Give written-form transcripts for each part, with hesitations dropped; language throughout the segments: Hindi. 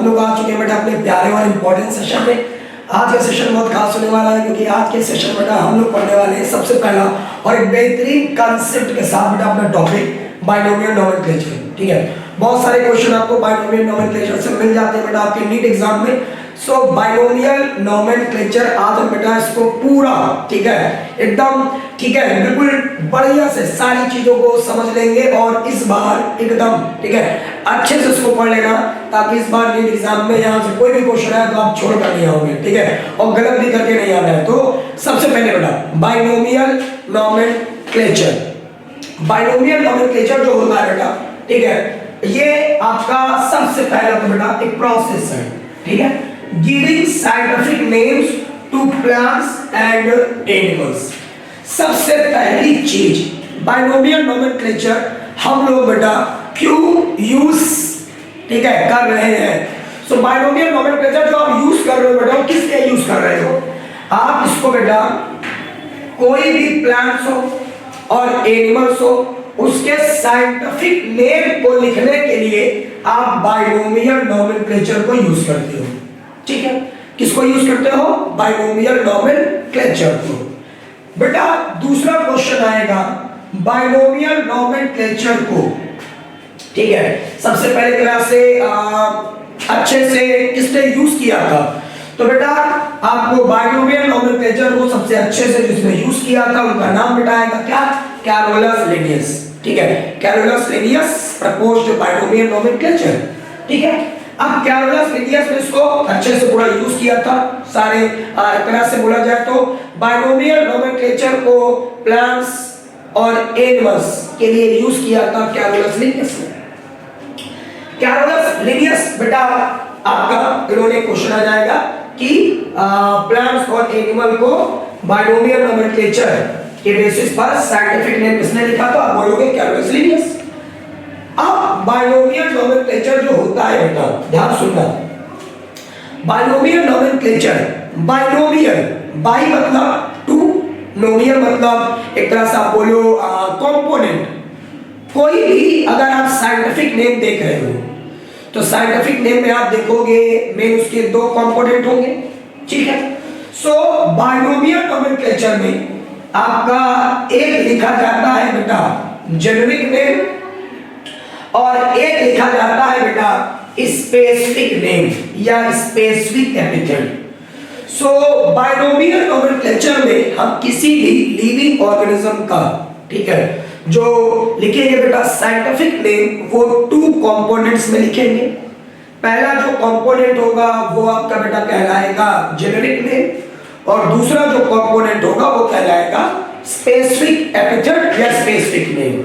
हम लोग आ चुके हैं बेटा अपने प्यारे और इम्पोर्टेंट सेशन में। आज का सेशन बहुत खास होने वाला है क्योंकि आज के सेशन बेटा हम लोग पढ़ने वाले हैं सबसे पहला और एक बेहतरीन कंसेप्ट के साथ बेटा अपना टॉपिक बाइनोमियल नोमेनक्लेचर। ठीक है, बहुत सारे क्वेश्चन आपको बाइनोमियल नोमेनक्लेचर से मिल जाते हैं बेटा आपके नीट एग्जाम में। सो बाइनोमियल नोमेनक्लेचर आज हम बेटा इसको पूरा ठीक है एकदम ठीक है बिल्कुल बढ़िया से सारी चीजों को समझ लेंगे और इस बार एकदम ठीक है अच्छे से इसको पढ़ लेना ताकि इस बार नीट एग्जाम में यहाँ से कोई भी क्वेश्चन आए तो आप छोड़ कर नहीं आओगे। ठीक है, और गलत भी करके नहीं आना है। तो सबसे पहले बेटा बाइनोमियल नोमेनक्लेचर, बाइनोमियल नोमेनक्लेचर जो होता है बेटा ठीक है ये आपका सबसे पहला तो बेटा एक प्रोसेस है। ठीक है, giving scientific names to plants and animals. सबसे पहली चीज बाइनोमियल नोमेनक्लेचर हम लोग बेटा क्यों यूज ठीक है कर रहे हैं। सो बाइनोमियल नोमेनक्लेचर जो आप यूज कर रहे हो बेटा किस लिए यूज कर रहे हो, आप इसको बेटा कोई भी प्लांट्स हो और एनिमल्स हो उसके साइंटिफिक नेम को लिखने के लिए आप बाइनोमियल नोमेनक्लेचर को यूज करते हो। ठीक है, किसको यूज करते हो, बाइनोमियल नोमेनक्लेचर को। बेटा दूसरा क्वेश्चन आएगा बाइनोमियल नोमेनक्लेचर को ठीक है सबसे पहले क्लास से अच्छे से किसने यूज किया था, तो बेटा आपको बाइनोमियल नोमेनक्लेचर को सबसे अच्छे से जिसने यूज किया था उनका नाम बेटा आएगा क्या, कैरोलस लिनियस। ठीक है, Carolus Linnaeus proposed binomial nomenclature. ठीक है, अब कैरोलस लिनियस ने इसको अच्छे से पूरा यूज किया था सारे एक तरह से बोला जाए तो बाइनोमियल नोमेनक्लेचर को प्लांट्स और एनिमल्स के लिए यूज किया था कैरोलस लिनियस ने। कैरोलस लिनियस बेटा आपका इन्होंने क्वेश्चन आ जाएगा कि प्लांट्स और एनिमल को बाइनोमियल नोमेनक्लेचर के बेसिस पर साइंटिफिक नेम किसने लिखा, तो आप बोलोगे कैरोलस लिनियस। अब बाइनोमियल नोमेनक्लेचर जो होता है बेटा ध्यान सुनना, बाइनोमियल नोमेनक्लेचर, बाइनोमियल बाई मतलब टू, नोमियल मतलब एक तरह से आप बोलो कंपोनेंट। कोई भी अगर आप साइंटिफिक नेम देख रहे हो तो साइंटिफिक नेम में आप देखोगे मेन उसके दो कंपोनेंट होंगे। ठीक है, सो बाइनोमियल नोमेनक्लेचर में आपका एक लिखा जाता है बेटा जेनेरिक नेम और एक लिखा जाता है बेटा स्पेसिफिक नेम या स्पेसिफिक एपिथेट। सो बाइनोमियल नोमेनक्लेचर में हम किसी भी लिविंग ऑर्गेनिज्म का ठीक है जो लिखेंगे बेटा साइंटिफिक नेम वो टू कंपोनेंट्स में लिखेंगे। पहला जो कंपोनेंट होगा वो आपका बेटा कहलाएगा जेनेरिक नेम और दूसरा जो कंपोनेंट होगा वो कहलाएगा स्पेसिफिक एपिथेट या स्पेसिफिक नेम।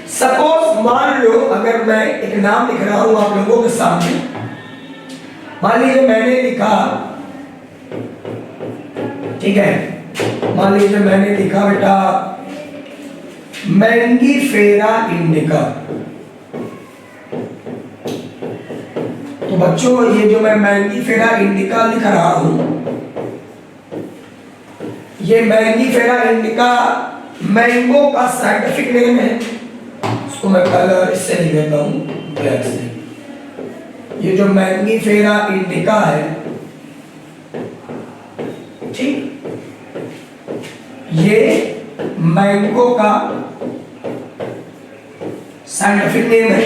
सपोज मान लो अगर मैं एक नाम लिख रहा हूं आप लोगों के सामने, मान लीजिए मैंने लिखा ठीक है, मान लीजिए मैंने लिखा बेटा मैंगीफेरा इंडिका। तो बच्चों ये जो मैं मैंगीफेरा इंडिका लिख रहा हूं ये मैंगीफेरा इंडिका मैंगो का साइंटिफिक नेम है। इसको मैं कलर इससे लिख देता हूं ब्लैक से। ये जो मैंगीफेरा इंडिका है ठीक, ये मैंगो का साइंटिफिक नेम है।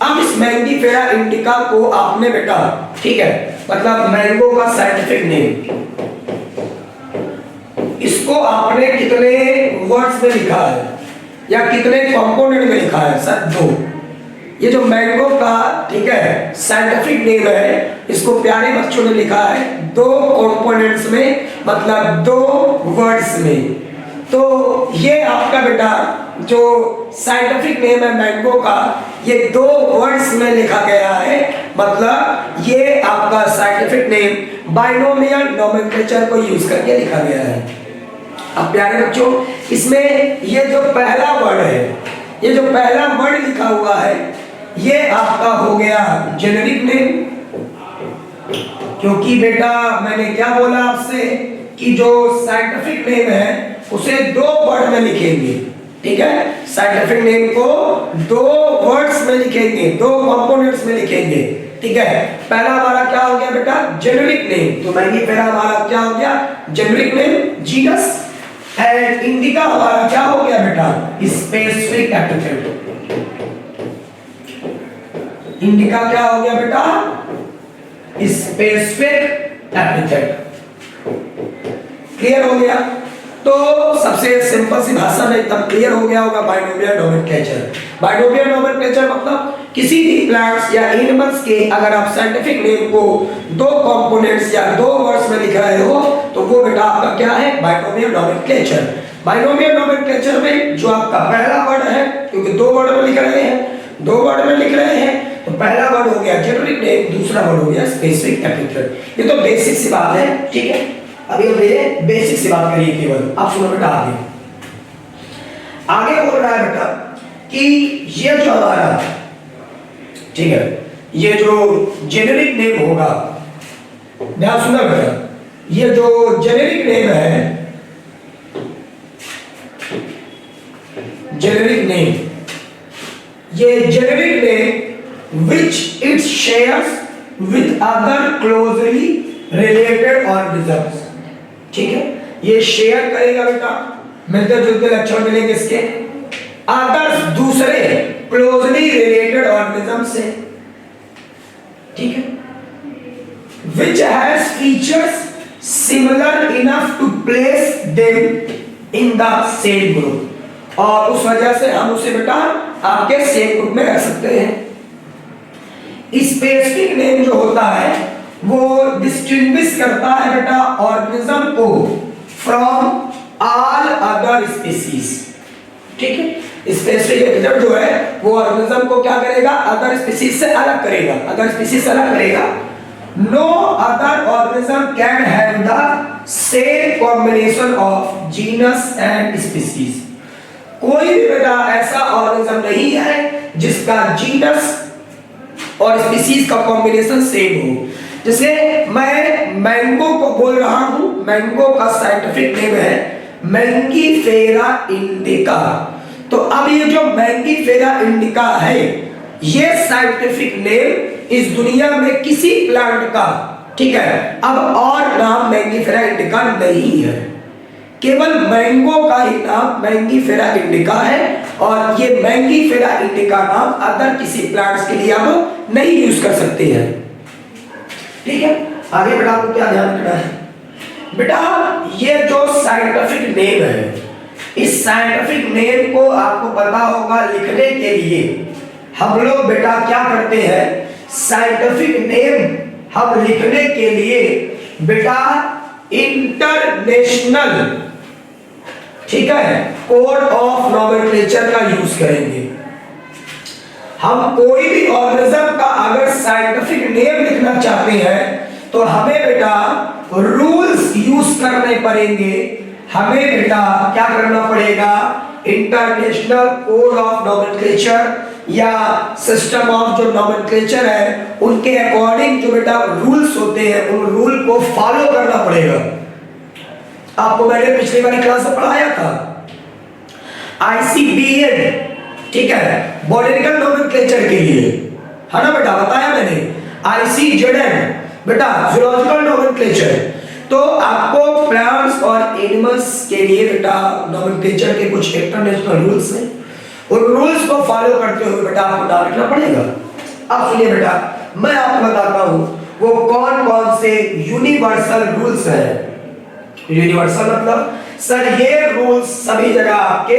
अब इस मैंगीफेरा इंडिका को आपने बेटा ठीक है मतलब मैंगो का साइंटिफिक नेम इसको आपने कितने वर्ड्स में लिखा है या कितने कंपोनेंट में लिखा है, सर दो। ये जो मैंगो का ठीक है साइंटिफिक नेम है इसको प्यारे बच्चों ने लिखा है दो कंपोनेंट्स में मतलब दो वर्ड्स में। तो ये आपका बेटा जो साइंटिफिक नेम है मैंगो का ये दो वर्ड्स में लिखा गया है मतलब ये आपका साइंटिफिक नेम बाइनोमियल नोमेनक्लेचर को यूज करके लिखा गया है। अब प्यारे बच्चों इसमें ये जो पहला वर्ड है, ये जो पहला वर्ड लिखा हुआ है ये आपका हो गया जेनेरिक नेम, क्योंकि बेटा मैंने क्या बोला आपसे कि जो साइंटिफिक नेम है उसे दो वर्ड में लिखेंगे। ठीक है, साइंटिफिक नेम को दो वर्ड्स में लिखेंगे, दो कंपोनेंट्स में लिखेंगे, ठीक है। पहला हमारा क्या हो गया बेटा, जेनेरिक नेम, तो मैंगीफेरा हमारा क्या हो गया, generic name, genus. And indica हमारा क्या हो गया बेटा, स्पेसिफिक एपिथेट। इंडिका क्या हो गया बेटा, स्पेसिफिक एपिथेट। क्लियर हो गया? तो सबसे सिंपल सी भाषा में एकदम क्लियर हो गया होगा बाइनोमियल नोमेनक्लेचर। बाइनोमियल नोमेनक्लेचर मतलब किसी भी प्लांट्स या एनिमल्स के अगर आप साइंटिफिक नेम को दो कंपोनेंट्स या दो वर्ड्स में लिख रहे हो तो वो बेटा आपका क्या है, बाइनोमियल नोमेनक्लेचर। बाइनोमियल नोमेनक्लेचर में जो आपका पहला वर्ड है, क्योंकि दो वर्ड में लिख रहे हैं, दो वर्ड में लिख रहे हैं, तो पहला वर्ड हो गया जेनेरिक नेम, दूसरा वर्ड हो गया स्पेसिफिक एपिथेट। ये तो बेसिक सी बात है, ठीक है। अभी हम ये बेसिक सी बात करिए केवल। अब सुनो बेटा, आगे बोल रहा है बेटा कि ये जो हमारा, ठीक है, ये जो जेनेरिक नेम होगा, ध्यान सुनना बेटा, ये जो जेनेरिक नेम है, जेनेरिक नेम, ये generic name which it shares with other closely related organisms, ठीक है। ये शेयर करेगा बेटा, मिलते जुलते लक्षण मिलेंगे इसके, अदर्स दूसरे क्लोजली रिलेटेड ऑर्गेनिज्म से, ठीक है, which has features similar enough to place them in the same group, और उस वजह से हम उसे बेटा आपके सेम ग्रुप में रख सकते हैं। स्पेसिफिक नेम जो होता है वो डिस्टिंग्विश करता है बेटा ऑर्गेनिज्म को फ्रॉम ऑल अदर स्पीसीज, ठीक है। स्पेसिफिक एपिथेट जो है वो ऑर्गेनिज्म को क्या करेगा, अदर स्पीसीज से अलग करेगा, अदर स्पीसीज से अलग करेगा। No other organism can have the same combination of genus and species, कोई भी बेटा ऐसा ऑर्गेनिज्म नहीं है जिसका जीनस और स्पीसीज का कॉम्बिनेशन सेम हो। जैसे मैं मैंगो को बोल रहा हूं, मैंगो का साइंटिफिक नेम है मैंगीफेरा इंडिका, तो अब ये जो मैंगीफेरा इंडिका है ये साइंटिफिक नेम इस दुनिया में किसी प्लांट का, ठीक है, अब और नाम मैंगीफेरा इंडिका नहीं है, केवल मैंगो का ही नाम मैंगीफेरा इंडिका है, और ये मैंगीफेरा इंडिका नाम अदर किसी प्लांट्स के लिए आप नहीं यूज कर सकते हैं, ठीक है। आगे बेटा आपको क्या ध्यान रखना है बेटा, ये जो साइंटिफिक नेम है, इस साइंटिफिक नेम को आपको पता होगा लिखने के लिए हम लोग बेटा क्या करते हैं, साइंटिफिक नेम हम लिखने के लिए बेटा इंटरनेशनल, ठीक है, कोड ऑफ नोमेनक्लेचर का यूज करेंगे। हम कोई भी ऑर्गेनिज्म का अगर साइंटिफिक नेम लिखना चाहते हैं तो हमें बेटा रूल्स यूज करने पड़ेंगे, हमें बेटा क्या करना पड़ेगा, इंटरनेशनल कोड ऑफ नोमेनक्लेचर या सिस्टम ऑफ जो नोमेनक्लेचर है उनके अकॉर्डिंग जो बेटा रूल्स होते हैं उन रूल को फॉलो करना पड़ेगा। आपको मैंने पिछली वाली क्लास में पढ़ाया था ICBN, ठीक है, बॉटनिकल नोमेनक्लेचर के लिए, है ना बेटा, बताया मैंने। ICZN बेटा जूलॉजिकल नोमेनक्लेचर, तो आपको प्लांट्स और एनिमल्स के लिए बेटा नोमेनक्लेचर के कुछ इंटरनेशनल रूल्स हैं, उन रूल्स को फॉलो करते हुए बेटा आपको नाम लिखना पड़ेगा। अब सुनिए बेटा, मैं आपको बताता हूं वो कौन कौन से यूनिवर्सल रूल्स हैं। यूनिवर्सल मतलब सर ये रूल्स सभी जगह आपके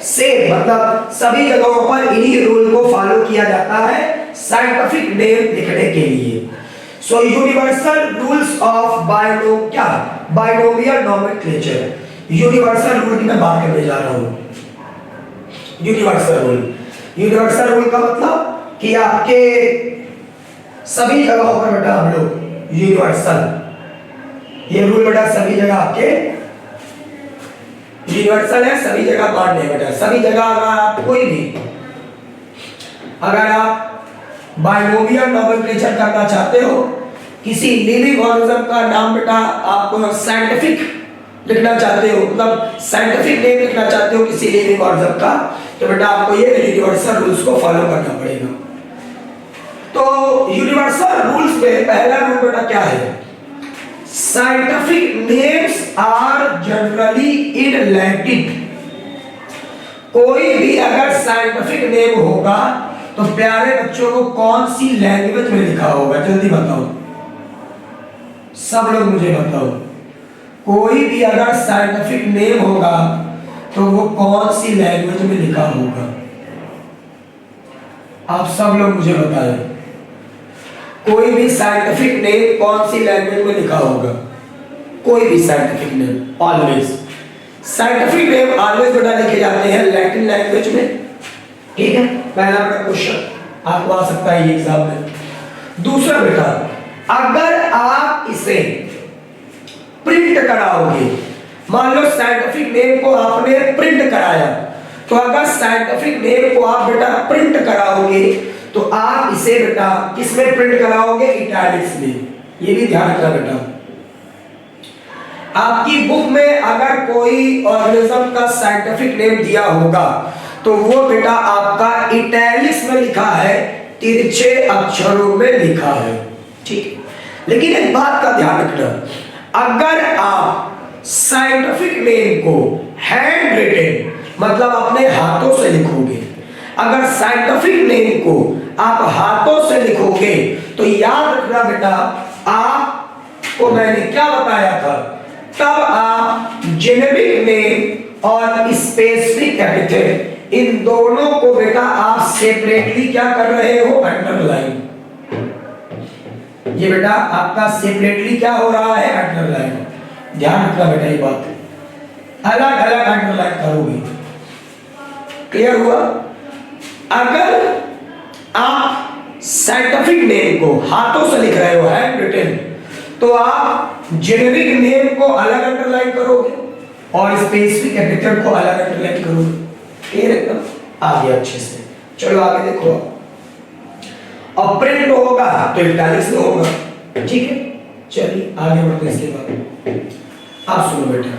सेम, मतलब सभी जगहों पर इन्हीं रूल को फॉलो किया जाता है साइंटिफिक नेम लिखने के लिए। So universal rules of binomial nomenclature. Universal rule की मैं बात करने जा रहा हूं। यूनिवर्सल रूल का मतलब कि आपके सभी जगहों पर बेटा हम लोग यूनिवर्सल, ये रूल बेटा सभी जगह आपके यूनिवर्सल है, सभी जगह मान्य है बेटा। सभी जगह अगर आप कोई भी, अगर आप बाइनोमियल नोमेनक्लेचर करना चाहते हो, किसी लिविंग ऑर्गेनिज्म का नाम बेटा आपको साइंटिफिक लिखना चाहते हो, मतलब साइंटिफिक नेम लिखना चाहते हो किसी लिविंग ऑर्गेनिज्म का, तो बेटा आपको ये यूनिवर्सल रूल्स को फॉलो करना पड़ेगा। तो यूनिवर्सल रूल्स में पहला रूल बेटा क्या है? Scientific names are generally in Latin. कोई भी अगर साइंटिफिक नेम होगा तो प्यारे बच्चों को कौन सी लैंग्वेज में लिखा होगा? जल्दी बताओ, सब लोग मुझे बताओ। कोई भी अगर साइंटिफिक नेम होगा तो वो कौन सी लैंग्वेज में लिखा होगा? आप सब लोग मुझे बताएं। कोई भी साइंटिफिक नेम कौन सी लैंग्वेज में लिखा होगा? कोई भी scientific name always, scientific name always बेटा लिखे जाते हैं लैटिन लैंग्वेज में। ठीक है, पहला बेटा क्वेश्चन आपको आ सकता है ये एग्जाम में। दूसरा बेटा, अगर आप इसे प्रिंट कराओगे, मान लो साइंटिफिक नेम को आपने प्रिंट कराया, तो अगर साइंटिफिक नेम को आप बेटा प्रिंट कराओगे तो आप इसे बेटा किसमें प्रिंट कराओगे? इटैलिक्स में। ये भी ध्यान रखना बेटा, आपकी बुक में अगर कोई ऑर्गेनिज्म का साइंटिफिक नेम दिया होगा तो वो बेटा आपका इटैलिक्स में लिखा है, तिरछे अक्षरों में लिखा है। ठीक, लेकिन एक बात का ध्यान रखना, अगर आप साइंटिफिक नेम को हैंड रिटन मतलब अपने हाथों से लिखोगे, अगर साइंटिफिक नेम को आप हाथों से लिखोगे तो याद रखना बेटा, आपको मैंने क्या बताया था, तब आप जेनेरिक नेम और स्पेसिफिक एपिथेट इन दोनों को बेटा आप सेपरेटली क्या कर रहे हो? अंडरलाइन। ये बेटा आपका सेपरेटली क्या हो रहा है? अंडरलाइन। ध्यान रखना बेटा, ये बात अलग अलग अंडरलाइन करोगे। क्लियर हुआ? अगर आप साइंटिफिक नेम को हाथों से लिख रहे हो हैंड रिटन, तो आप जेनेरिक नेम को अलग अंडरलाइन करोगे और स्पेसिफिक एपिथेट को अलग अंडरलाइन करोगे। क्लियर एकदम? आ गया अच्छे से। चलो आगे देखो, अब प्रिंट होगा तो इटैलिक्स में होगा। ठीक है, चलिए आगे बढ़ते हैं। इसके बाद आप सुनो बेटा,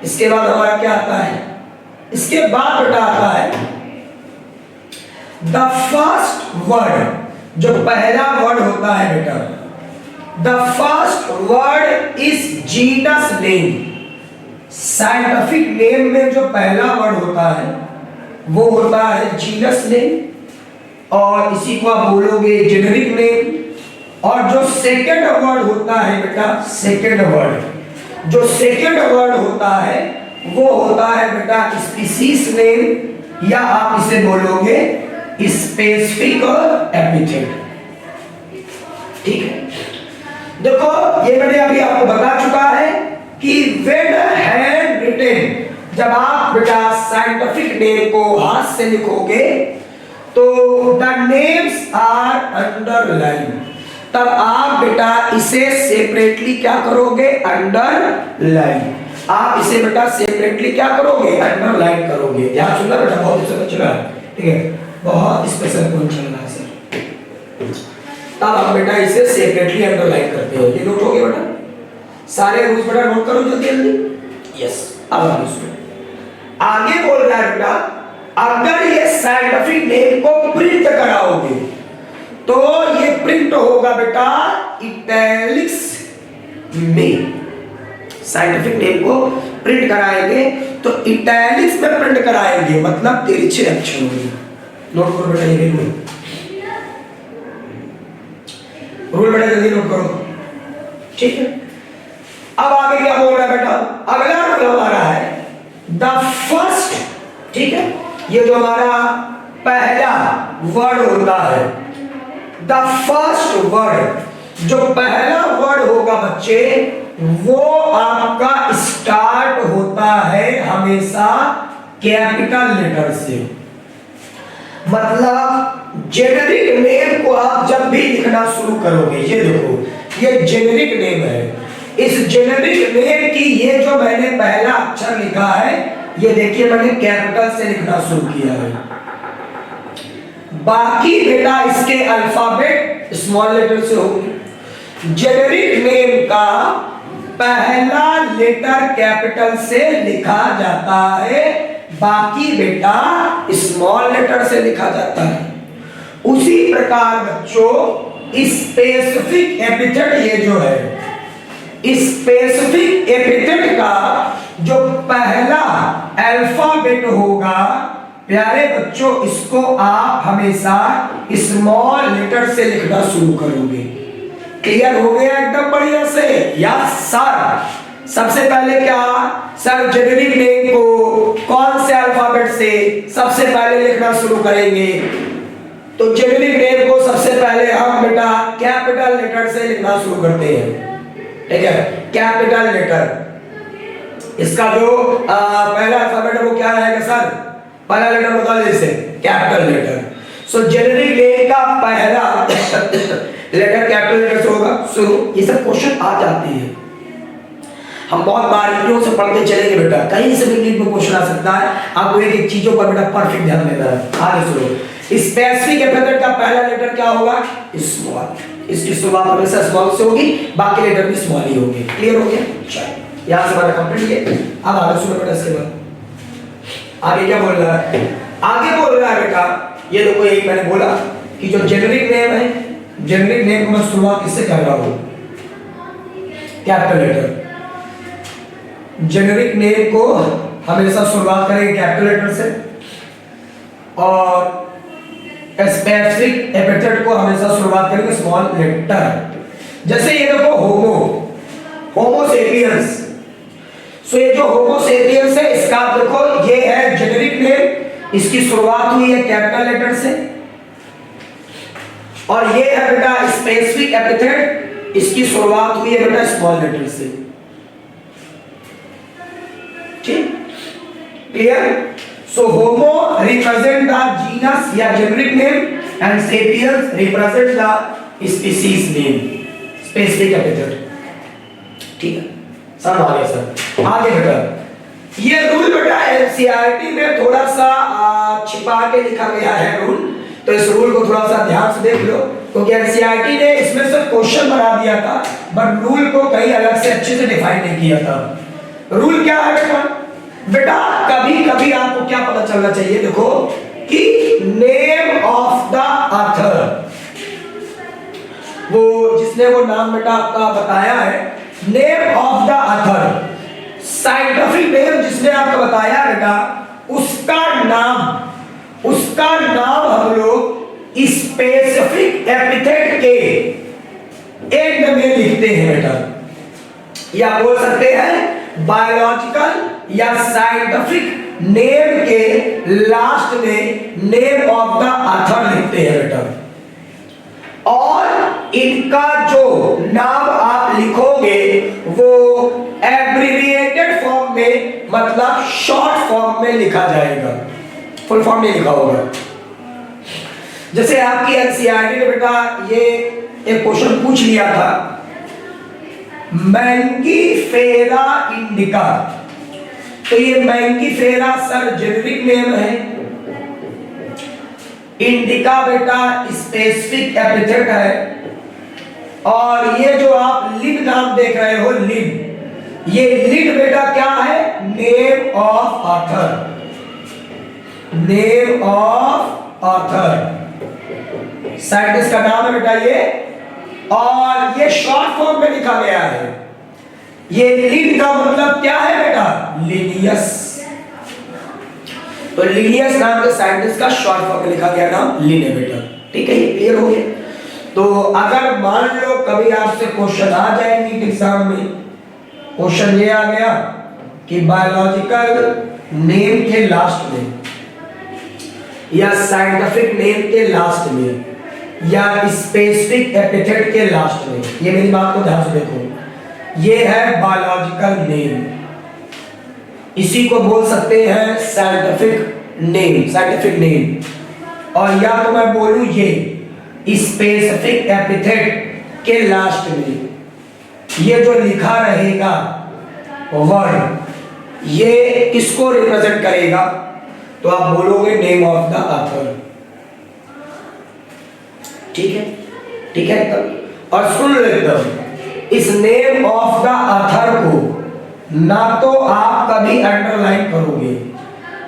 इसके बाद हमारा क्या आता है? इसके बाद बेटा आता है द फर्स्ट वर्ड, जो पहला वर्ड होता है बेटा, the first word is genus name. Scientific name में जो पहला वर्ड होता है वो होता है जीनस नेम, और इसी को आप बोलोगे जेनेरिक नेम। और जो सेकंड वर्ड होता है बेटा, सेकंड वर्ड, जो सेकंड वर्ड होता है वो होता है बेटा स्पीसीज नेम, या आप इसे बोलोगे स्पेसिफिक एपिथेट। ठीक है, देखो ये मैंने अभी आपको बता चुका है कि व्हेन हैंड रिटन, जब आप बेटा साइंटिफिक नेम को हाथ से लिखोगे तो द नेम्स आर अंडरलाइन, तब आप बेटा इसे सेपरेटली क्या करोगे? अंडरलाइन। आप इसे बेटा सेपरेटली क्या करोगे? अंडरलाइन करोगे। ध्यान सुनना बेटा, बहुत समझ रहा है। ठीक है, बहुत स्पेशल कौन चल रहा है सर, तब आप बेटा इसे सेपरेटली अंडरलाइन करते हो। ये नोट हो गया बेटा, सारे रूल्स बेटा नोट करो जल्दी जल्दी। यस, अब आप सुनो, आगे बोल रहा है बेटा, अगर ये साइंटिफिक नेम को प्रिंट कराओगे तो ये प्रिंट होगा बेटा इटैलिक्स में। साइंटिफिक नेम को प्रिंट कराएंगे तो इटैलिक्स में प्रिंट कराएंगे, मतलब तिरछे अक्षरों में। नोट करो बेटा, ये रूल बेटा जल्दी नोट करो। ठीक है, अब आगे क्या बोल रहा है बेटा? अगला रूल हमारा है द फर्स्ट। ठीक है, ये जो हमारा पहला वर्ड होता है, द फर्स्ट वर्ड, जो पहला वर्ड होगा बच्चे, वो आपका स्टार्ट होता है हमेशा कैपिटल लेटर से। मतलब जेनेरिक नेम को आप जब भी लिखना शुरू करोगे, ये देखो ये जेनेरिक नेम है, इस जेनेरिक नेम की ये जो मैंने पहला अक्षर लिखा है, ये देखिए मैंने कैपिटल से लिखना शुरू किया है। बाकी बेटा इसके अल्फाबेट स्मॉल लेटर से होंगे। जेनेरिक नेम का पहला लेटर कैपिटल से लिखा जाता है, बाकी बेटा स्मॉल लेटर से लिखा जाता है। उसी प्रकार बच्चों स्पेसिफिक एपिथेट, ये जो है स्पेसिफिक एपिथेट का जो पहला अल्फाबेट होगा प्यारे बच्चों, इसको आप हमेशा स्मॉल लेटर से लिखना शुरू करोगे। क्लियर हो गया एकदम बढ़िया से? Yes sir. सबसे पहले क्या सर, जेनेरिक नेम को कौन से अल्फाबेट से सबसे पहले लिखना शुरू करेंगे? तो जेनेरिक नेम को सबसे पहले हम बेटा कैपिटल लेटर से लिखना शुरू करते हैं, ठीक है? कैपिटल लेटर, इसका जो पहला अल्फाबेट है वो क्या रहेगा सर? पहला लेटर बता दीजिए, कैपिटल लेटर। सो जेनेरिक नेम का पहला लेटर कैपिटल लेटर से होगा शुरू। ये सब क्वेश्चन आ जाते हैं, हम बहुत बारीकियों से पढ़ते चलेंगे बेटा, कहीं से भी नीट में क्वेश्चन आ सकता है। आपको एक एक चीजों पर बेटा परफेक्ट ध्यान देना है। आगे सुनो, स्पेसिफिक एपिथेट का पहला लेटर क्या होगा? स्मॉल। इसकी शुरुआत हमेशा स्मॉल से होगी, बाकी लेटर भी स्मॉल ही होंगे। क्लियर हो गया? चलो यहां से हमारा कंप्लीट है। अब आगे सुनो बेटा, इसके बाद आगे क्या बोल रहा है? आगे बोल रहा है बेटा, ये देखो यही मैंने बोला कि जो जेनेरिक नेम है, जेनेरिक नेम को मैं शुरुआत किससे कर रहा हूं? Capital letter. जेनेरिक नेम को हमेशा शुरुआत करेंगे कैपिटल लेटर से, और स्पेसिफिक एपिथेट को हमेशा शुरुआत करेंगे स्मॉल लेटर। जैसे ये देखो होमो, होमो सेपियंस। सो ये जो होमो सेपियंस है, इसका देखो ये है जेनेरिक नेम, इसकी शुरुआत हुई है कैपिटल लेटर से, और ये है बेटा स्पेसिफिक एपिथेट, इसकी शुरुआत हुई है बेटा स्मॉल लेटर से। ठीक, clear? So homo represent the genus या generic name and sapiens represent the species name, specific epithet. ठीक है, सब आ गया सर। आगे बेटा, ये रूल बेटा एनसीईआरटी में थोड़ा सा छिपा के लिखा गया है रूल, तो इस रूल को थोड़ा सा ध्यान से देख लो, क्योंकि एनसीईआरटी ने इसमें से क्वेश्चन बना दिया था, बट रूल को कहीं अलग से अच्छे से डिफाइन नहीं किया था। रूल क्या है बेटा? बेटा कभी कभी आपको क्या पता चलना चाहिए, देखो कि नेम ऑफ द ऑथर, वो जिसने वो नाम बेटा आपका बताया है, name of the author, scientific name जिसने आपको बताया बेटा, उसका नाम हम लोग स्पेसिफिक एपिथेट के एंड में लिखते हैं बेटा, या बोल सकते हैं बायोलॉजिकल या साइंटिफिक नेम के लास्ट में नेम ऑफ द ऑथर लिखते हैं बेटा। और इनका जो नाम आप लिखोगे वो एब्रिविएटेड फॉर्म में, मतलब शॉर्ट फॉर्म में लिखा जाएगा, फुल फॉर्म में लिखा होगा। जैसे आपकी एनसीईआरटी ने बेटा ये एक क्वेश्चन पूछ लिया था, मैंगीफेरा इंडिका, तो ये मैंगीफेरा सर जेनेरिक नेम है, इंडिका बेटा स्पेसिफिक एपिथेट है, और ये जो आप लिड नाम देख रहे हो, लिड, ये लिड बेटा क्या है? Name of author, name of author, scientist का नाम है बेटा ये, और ये शॉर्ट फॉर्म में लिखा गया है। ये लिड का मतलब क्या है बेटा? लिनियस। तो लिनियस नाम के साइंटिस्ट का शॉर्ट फॉर्म में लिखा गया नाम लिन है बेटा। ठीक है, ये क्लियर हो गया? तो अगर मान लो कभी आपसे क्वेश्चन आ जाए नीट एग्जाम में, क्वेश्चन ये आ गया कि बायोलॉजिकल नेम के लास्ट में या साइंटिफिक नेम के लास्ट में या स्पेसिफिक एपिथेट के लास्ट में, ये मेरी बात को ध्यान से देखो, ये है बायोलॉजिकल नेम, इसी को बोल सकते हैं साइंटिफिक नेम, साइंटिफिक नेम। और या तो मैं बोलूं ये स्पेसिफिक एपिथेट के लास्ट में ये जो लिखा रहेगा वर्ड, ये किसको रिप्रेजेंट करेगा? तो आप बोलोगे नेम ऑफ द ऑथर। ठीक है, ठीक है। और सुन लो एकदम, इस नेम ऑफ द ऑथर को ना तो आप कभी अंडरलाइन करोगे,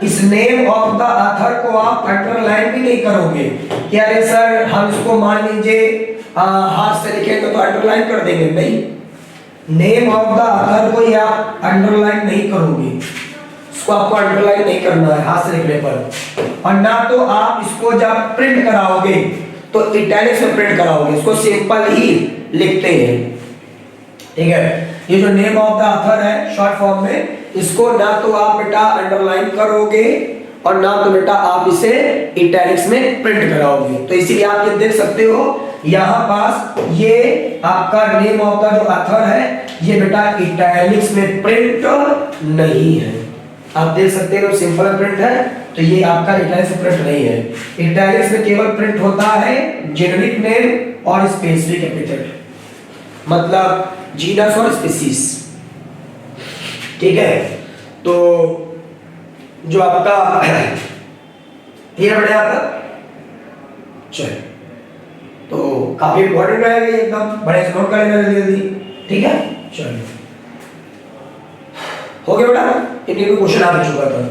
इस नेम ऑफ द ऑथर को आप अंडरलाइन भी नहीं करोगे कि अरे सर हम इसको मान लीजिए हाथ से लिखेंगे तो अंडरलाइन कर देंगे, नहीं, नेम ऑफ द ऑथर को आप अंडरलाइन नहीं करोगे, इसको आपको अंडरलाइन नहीं करना है हाथ से लिखने पर, और ना तो आप इसको जब प्रिंट कराओगे तो इटैलिक्स में प्रिंट कराओगे, इसको सिंपल ही लिखते हैं, ठीक है। ये जो नेम ऑफ द ऑथर है शॉर्ट फॉर्म में, इसको ना तो आप बेटा अंडरलाइन करोगे और ना तो बेटा आप इसे इटैलिक्स में प्रिंट कराओगे। तो इसीलिए आप ये देख सकते हो यहाँ पास ये आपका नेम ऑफ द जो ऑथर है ये बेटा इटैलिक्स में प्रिंट नहीं है, आप देख सकते हो सिंपल प्रिंट है, तो ये आपका इटैलिक्स में प्रिंट नहीं है। इटैलिक्स में केवल प्रिंट होता है जेनेरिक नेम और स्पेसिफिक एपिथेट, मतलब जीनस और स्पीसीज, ठीक है। तो जो आपका ये बड़े आपका चल, तो काफी इंपॉर्टेंट रहेगा ये, एकदम बड़े से नोट करेंगे जल्दी, ठीक है। चलिए हो गया बेटा, इतने भी क्वेश्चन आ चुका था,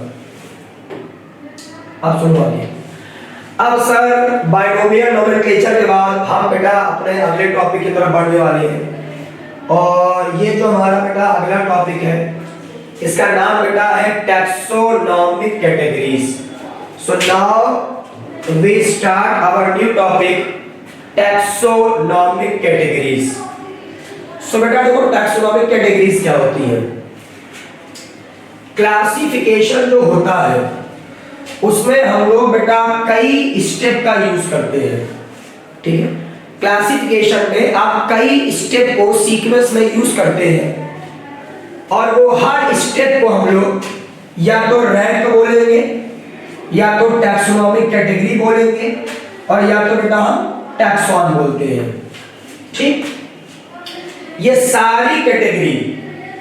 अब सुनो आगे। अब सर बाइनोमियल नोमेनक्लेचर के बाद हम बेटा अपने अगले टॉपिक की तरफ बढ़ने वाले हैं, और ये जो हमारा बेटा अगला टॉपिक है इसका नाम बेटा है taxonomic categories. So now we start our new topic taxonomic categories. So बेटा देखो टैक्सोनॉमिक कैटेगरीज क्या होती है। क्लासिफिकेशन जो होता है उसमें हम लोग बेटा कई स्टेप का यूज करते हैं, ठीक है। क्लासिफिकेशन में आप कई स्टेप को सीक्वेंस में यूज करते हैं, और वो हर स्टेप को हम लोग या तो रैंक बोलेंगे या तो टैक्सोनॉमिक कैटेगरी बोलेंगे और या तो बेटा हम टैक्सॉन बोलते हैं, ठीक। ये सारी कैटेगरी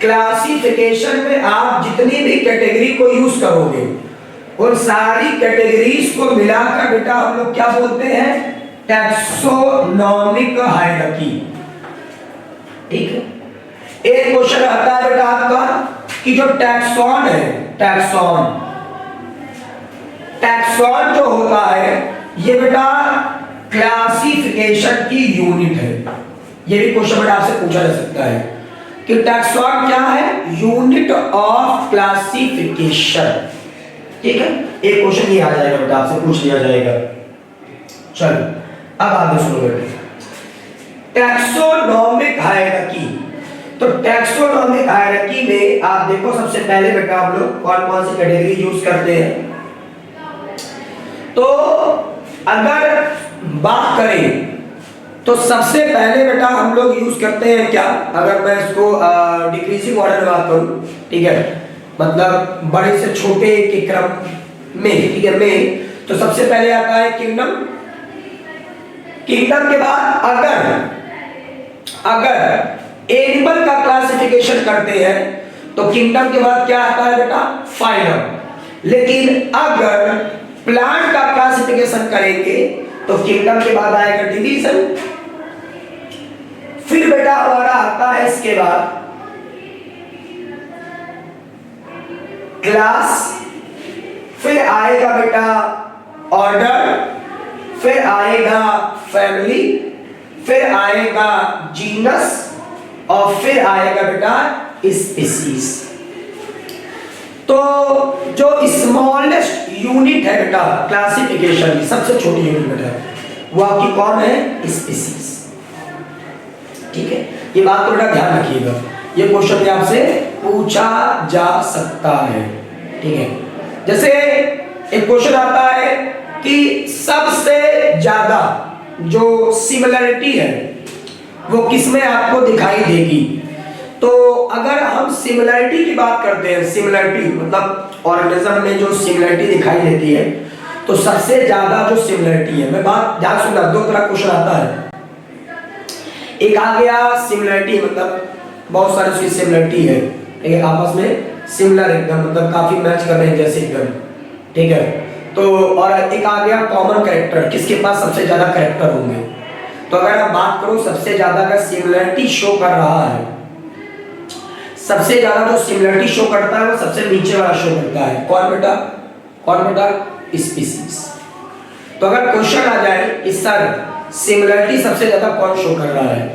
क्लासिफिकेशन में आप जितनी भी कैटेगरी को यूज करोगे उन सारी कैटेगरीज को मिलाकर बेटा हम लोग क्या बोलते हैं, टैक्सोनॉमिक हायरार्की, ठीक है। एक क्वेश्चन आता है बेटा आपका कि जो टैक्सॉन है, टैक्सॉन जो होता है ये बेटा क्लासिफिकेशन की यूनिट है। ये भी क्वेश्चन बेटा आपसे पूछा जा सकता है कि टैक्सॉन क्या है, यूनिट ऑफ क्लासिफिकेशन, ठीक है। एक क्वेश्चन ये आ जाएगा बेटा, आपसे पूछ लिया जाएगा। चलो अब आगे सुनो बेटा, टैक्सोनॉमिक हायरार्की। तो टैक्सोनॉमिक हायरार्की में आप देखो सबसे पहले बेटा हम लोग कौन कौन सी कैटेगरी यूज करते हैं। तो अगर बात करें तो सबसे पहले बेटा हम लोग यूज करते हैं क्या, अगर मैं इसको डिक्रीजिंग ऑर्डर में बात करूं, ठीक है, मतलब बड़े से छोटे के क्रम में, ठीक है, में तो सबसे पहले आता है किंगडम। किंगडम के बाद अगर एनिमल का क्लासिफिकेशन करते हैं तो किंगडम के बाद क्या आता है बेटा, फाइलम। लेकिन अगर प्लांट का क्लासिफिकेशन करेंगे तो किंगडम के बाद आएगा डिवीजन, फिर बेटा हमारा आता है इसके बाद क्लास, फिर आएगा बेटा ऑर्डर, फिर आएगा फैमिली, फिर आएगा जीनस और फिर आएगा बेटा स्पीसीज। तो जो स्मॉलेस्ट यूनिट है बेटा क्लासिफिकेशन की, सबसे छोटी यूनिट बेटा वो आपकी कौन है, स्पीसीज, ठीक है। ये बात तो बेटा ध्यान रखिएगा, ये क्वेश्चन भी आपसे पूछा जा सकता है, ठीक है। जैसे एक क्वेश्चन आता है कि सबसे ज्यादा जो सिमिलरिटी है वो किसमें आपको दिखाई देगी। तो अगर हम सिमिलरिटी की बात करते हैं, सिमिलरिटी मतलब ऑर्गेनिज्म में जो सिमिलरिटी दिखाई देती है, तो सबसे ज्यादा जो सिमिलरिटी है, मैं बात ध्यान सुनना, दो तरह क्वेश्चन आता है। एक आ गया सिमिलरिटी मतलब बहुत सारी उसकी सिमिलरिटी है, एक आपस में सिमिलर एकदम, मतलब काफी मैच कर रहे हैं जैसे एकदम, ठीक है। तो और एक आ गया कॉमन कैरेक्टर, किसके पास सबसे ज्यादा कैरेक्टर होंगे। तो तो अगर आप बात करो सबसे ज्यादा का सिमिलरिटी शो कर रहा है, सबसे ज्यादा जो सिमिलरिटी शो करता है वो सबसे नीचे वाला शो करता है। कौन बेटा? कौन बेटा? स्पीसीज। तो अगर क्वेश्चन आ जाए कि सर सिमिलरिटी सबसे ज्यादा कौन शो कर रहा है,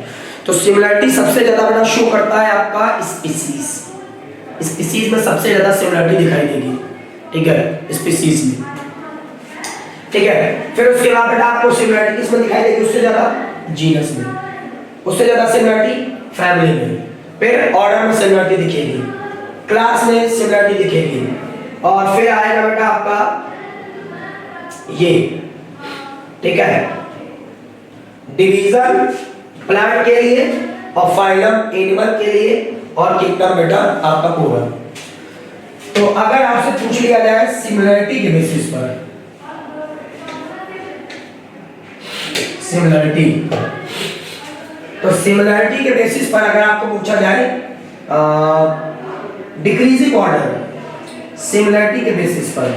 तो सिमिलरिटी सबसे ज्यादा बेटा शो करता है आपका स्पीसीज। स्पीसीज में सबसे ज्यादा सिमिलरिटी दिखाई देगी, ठीक है, स्पीसीज में, ठीक है। फिर उसके बाद बेटा आपको सिमिलरिटी किसमें दिखाई देगी उससे ज्यादा? जीनस में। उससे ज्यादा सिमिलरिटी फैमिली में। फिर ऑर्डर में सिमिलरिटी दिखेगी, क्लास में सिमिलरिटी दिखेगी, और फिर आएगा बेटा आपका ये, ठीक है, डिवीजन प्लांट के लिए और फाइलम एनिमल के लिए, और किंगडम बेटा आपका पूरा। तो अगर आपसे पूछ लिया जाए सिमिलरिटी के बेसिस पर, सिमिलरिटी, तो सिमिलरिटी के बेसिस पर अगर आपको पूछा जाए डिक्रीजिंग ऑर्डर सिमिलरिटी के बेसिस पर,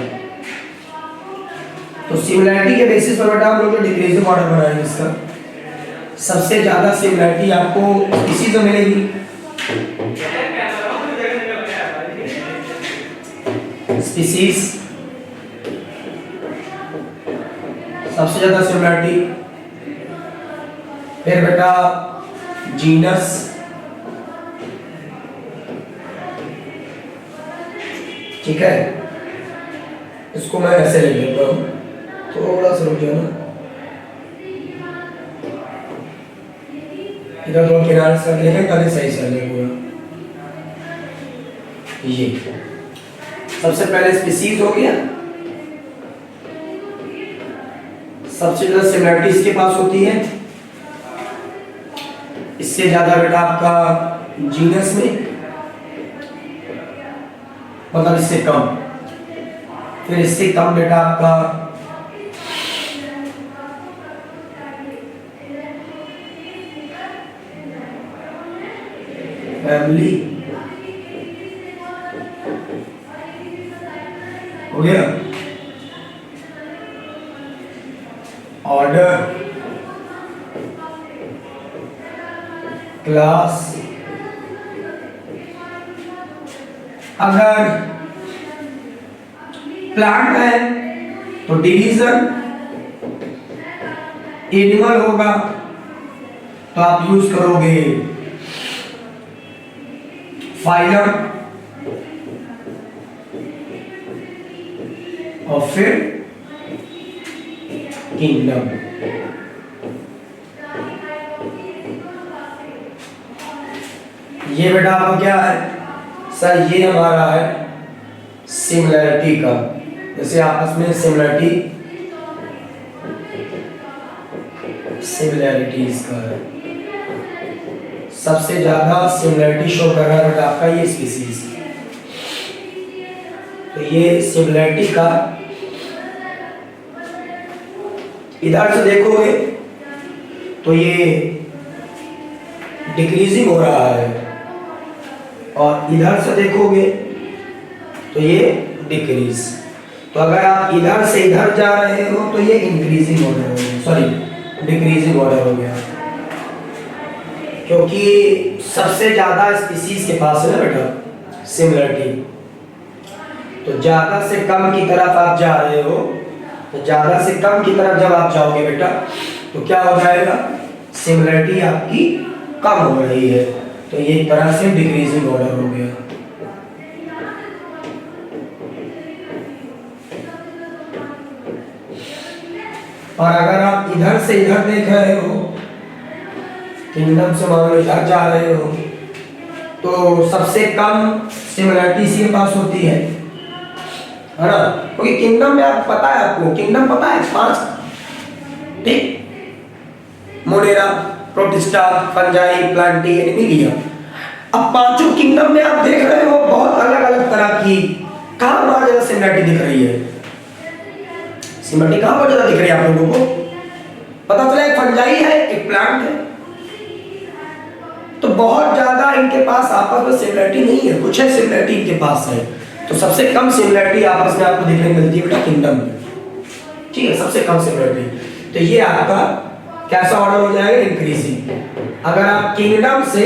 तो सिमिलरिटी के बेसिस पर बेटा हम लोग जो डिक्रीजिंग ऑर्डर बनाएंगे इसका, सबसे ज्यादा सिमिलरिटी आपको इसी से मिलेगी, स्पीसीज सबसे ज्यादा सिमिलरिटी, फिर बेटा जीनस, ठीक है। इसको मैं ऐसे ले लेता हूं, थोड़ा सा रुक जाओ ना, इधर थोड़ा किनारे से लेके कभी सही से ले पूरा। ये सबसे पहले स्पीसीज हो गया, सबसे ज्यादा सिमिलरिटी इसके पास होती है, इससे ज्यादा बेटा आपका जीनस में, मतलब इससे कम, फिर इससे कम बेटा आपका फैमिली हो गया, ऑर्डर, क्लास, अगर प्लांट है तो डिवीजन, एनिमल होगा तो आप यूज करोगे फाइलम, और फिर किंगडम। ये बेटा आपका क्या है सर? ये हमारा है सिमिलरिटी का, जैसे आपस में सिमिलरिटीज का है, सबसे ज्यादा सिमिलरिटी शो कर रहा है बेटा आपका ये स्पीसीज। तो ये सिमिलरिटी का इधर से देखोगे तो ये डिक्रीजिंग हो रहा है, और इधर से देखोगे तो ये डिक्रीज। तो अगर आप इधर से इधर जा रहे हो तो ये इंक्रीजिंग ऑर्डर हो गया, सॉरी डिक्रीजिंग ऑर्डर हो गया, क्योंकि सबसे ज्यादा स्पीसीज के पास है ना बेटा सिमिलरिटी। तो ज्यादा से कम की तरफ आप जा रहे हो, तो ज्यादा से कम की तरफ जब आप जाओगे बेटा तो क्या हो जाएगा? सिमिलरिटी आपकी कम हो रही है, तो ये एक तरह से डिक्रीजिंग ऑर्डर हो गया। और अगर आप इधर से इधर देख रहे हो, किंगडम से मान लो इधर जा रहे हो, तो सबसे कम सिमिलरिटी इसी के पास होती है ना? क्योंकि किंगडम में आप पता है, आपको किंगडम पता है 5, ठीक, Monera, protista, fungi, Plantae, Animalia. अब पांचों किंगडम में आप देख रहे हो बहुत अलग अलग तरह की, कहां बहुत ज्यादा सिमिलरिटी दिख रही है? सिमिलरिटी कहां बहुत ज्यादा दिख रही है आप लोगों को? पता चला एक फंजाई है, एक प्लांट है, तो बहुत ज्यादा इनके पास आपस में सिमिलरिटी नहीं है, कुछ है सिमिलरिटी इनके पास है। तो सबसे कम सिमिलरिटी आपस में आपको देखने को मिलती है बेटा किंगडम में, ठीक है, सबसे कम सिमिलरिटी। तो ये आपका कैसा ऑर्डर हो जाएगा? इंक्रीजिंग। अगर आप किंगडम से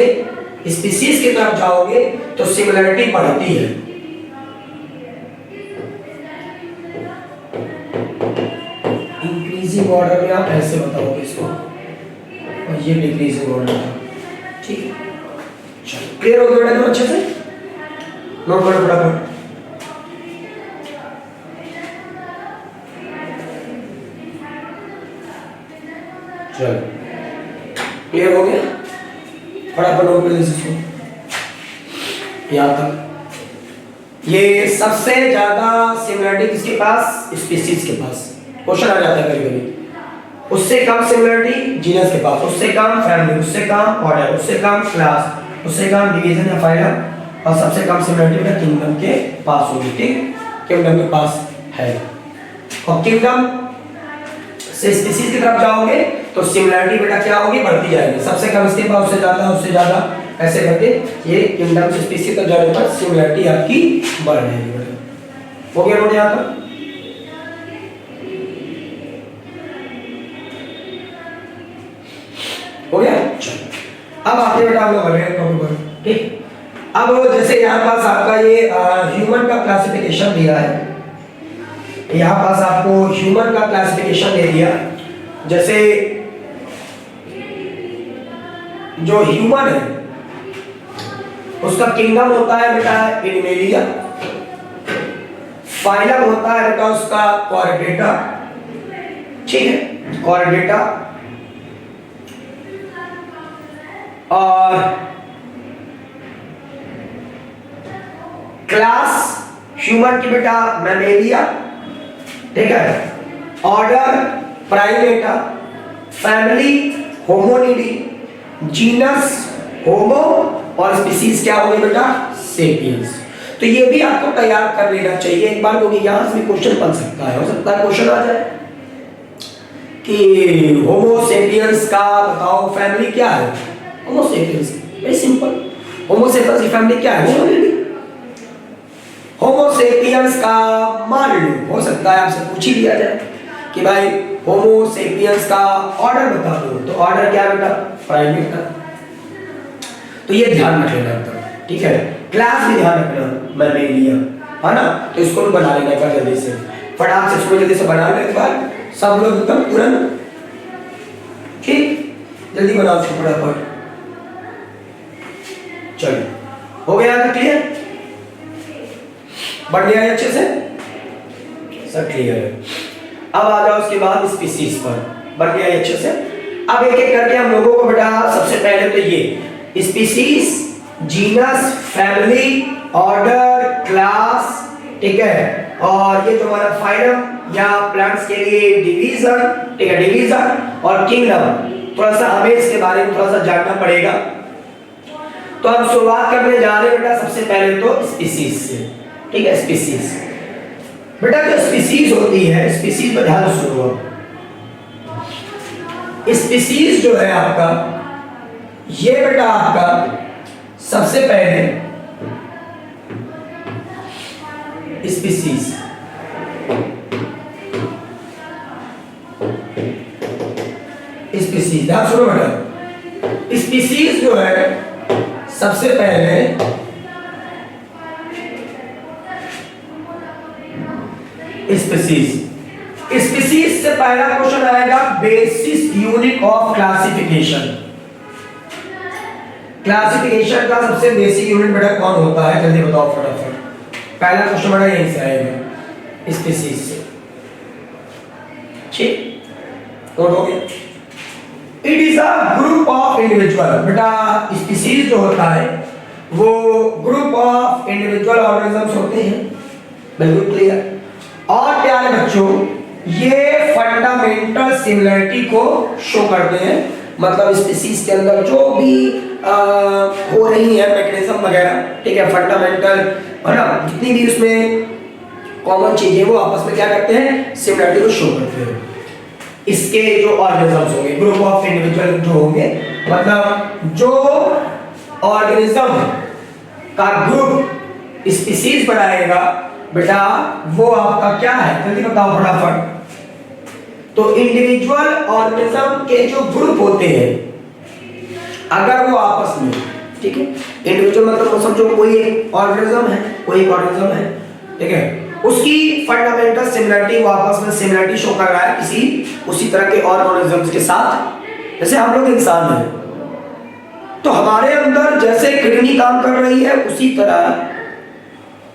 स्पीसीज की तरफ जाओगे तो सिमिलरिटी बढ़ती है। इंक्रीजिंग ऑर्डर में आप ऐसे बताओगे इसको, और ये डिक्रीजिंग ऑर्डर था। ठीक है, चलो क्लियर हो गया बेटा? अच्छे से नोट करो फटाफट। चलो क्लियर हो गया? फटाफट नोट कर लीजिए इसको यहाँ तक। ये सबसे ज्यादा सिमिलरिटी किसके पास? स्पीसीज के पास। क्वेश्चन आ जाता है कभी कभी। उससे कम सिमिलरिटी जीनस के पास, उससे कम फैमिली, उससे कम ऑर्डर, उससे कम क्लास, उससे कम डिवीजन या फाइलम, और सबसे कम सिमिलरिटी किंगडम के पास होगी। ठीक, किंगडम के पास है। और किंगडम से स्पीसीज की तरफ जाओगे तो सिमिलरिटी बेटा क्या होगी? बढ़ती जाएगी। सबसे कम इसके पास, उससे ज्यादा, उससे ज्यादा, ऐसे करके ये किंगडम से स्पीसीज तक जाने पर सिमिलरिटी आपकी बढ़ जाएगी बेटा। हो गया नोट यहाँ तक? हो गया? चलो अब आते बेटा हम लोग अगले टॉपिक पर। ठीक, अब जैसे यहाँ पास आपका ये ह्यूमन का क्लासिफिकेशन दिया है, यहाँ पास आपको ह्यूमन का क्लासिफिकेशन दे दिया। जैसे जो ह्यूमन है उसका किंगडम होता है बेटा एनिमेलिया, फाइलम होता है बेटा उसका कॉर्डेटा। ठीक है, कॉर्डेटा। और क्लास ह्यूमन की बेटा मैमेलिया। ठीक है, ऑर्डर प्राइमेटा, फैमिली होमोनिडी, जीनस होमो, और स्पीसीज क्या होगी बेटा? सेपियंस। तो ये भी आपको तैयार कर लेना चाहिए एक बार, क्योंकि यहां से भी क्वेश्चन बन सकता है। हो सकता है क्वेश्चन आ जाए कि होमो सेपियंस का बताओ फैमिली क्या है? होमो सेपियंस, वेरी सिंपल। होमो सेपियंस की फैमिली क्या है? होमोनिडी। होमो सेपियंस का मान लो, हो सकता है आपसे पूछ ही लिया जाए कि भाई होमो सेपियंस का ऑर्डर बता दो, तो ऑर्डर क्या बेटा? प्राइमेट का। तो ये ध्यान रख लेना एकदम। ठीक है, क्लास भी ध्यान रखना, मैमेलिया, है ना? तो इसको भी बना लेना एक बार जल्दी से, फटाक से इसको जल्दी से बना लेना एक बार सब लोग एकदम तुरंत। ठीक, जल्दी बनाओ इसको फटाफट। चलो हो गया था क्लियर? बढ़ गया है अच्छे से? सब क्लियर है। अब आ जाओ उसके बाद स्पीसीज पर। बढ़ गया है अच्छे से? अब एक एक करके हम लोगों को बेटा सबसे पहले तो ये species, genus, family, order, class, ठीक है, और ये जो हमारा फाइलम या प्लांट्स के लिए डिवीजन, ठीक है, डिवीजन और किंगडम, थोड़ा सा हमें इसके बारे में थोड़ा सा जानना पड़ेगा। तो हम शुरुआत करने जा रहे हैं बेटा सबसे पहले तो स्पीसीज से। ठीक है, स्पीसीज बेटा जो स्पीसीज होती है, स्पीसीज पर ध्यान सुनो। स्पीसीज जो है आपका, ये बेटा आपका सबसे पहले स्पीसीज स्पीसीज ध्यान सुनो बेटा। स्पीसीज जो है सबसे पहले स्पीसीज से पहला क्वेश्चन आएगा basis unit of classification. Classification का सबसे बेसिक यूनिट बेटा कौन होता है? जल्दी बताओ फटाफट। पहला क्वेश्चन बेटा यहीं से आएगा स्पीसीज से। ठीक, नोट हो गया? It is a group of individual. बेटा स्पीसीज जो होता है वो ग्रुप ऑफ इंडिविजुअल ऑर्गेनिजम्स होते हैं। बिल्कुल क्लियर? और प्यारे बच्चों ये फंडामेंटल सिमिलरिटी को शो करते हैं, मतलब स्पीसीज के अंदर जो भी हो रही है मैकेनिज्म वगैरह, ठीक है, फंडामेंटल, है ना, जितनी भी उसमें कॉमन चीजें वो आपस में क्या करते हैं? सिमिलरिटी को शो करते हैं। इसके जो ऑर्गेनिजम्स होंगे, ग्रुप ऑफ इंडिविजुअल जो होंगे, मतलब जो ऑर्गेनिज्म का ग्रुप स्पीसीज बनाएगा बेटा वो आपका क्या है? जल्दी बताओ फटाफट। तो इंडिविजुअल ऑर्गेनिज्म के जो ग्रुप होते हैं, अगर वो आपस में, ठीक है, इंडिविजुअल मतलब समझो कोई एक ऑर्गेनिज्म है, कोई एक ऑर्गेनिज्म है, ठीक है, उसकी फंडामेंटल सिमिलरिटी, वो आपस में सिमिलरिटी शो कर रहा है किसी उसी तरह के और ऑर्गेनिजम्स के साथ। जैसे हम लोग इंसान हैं, तो हमारे अंदर जैसे किडनी काम कर रही है, उसी तरह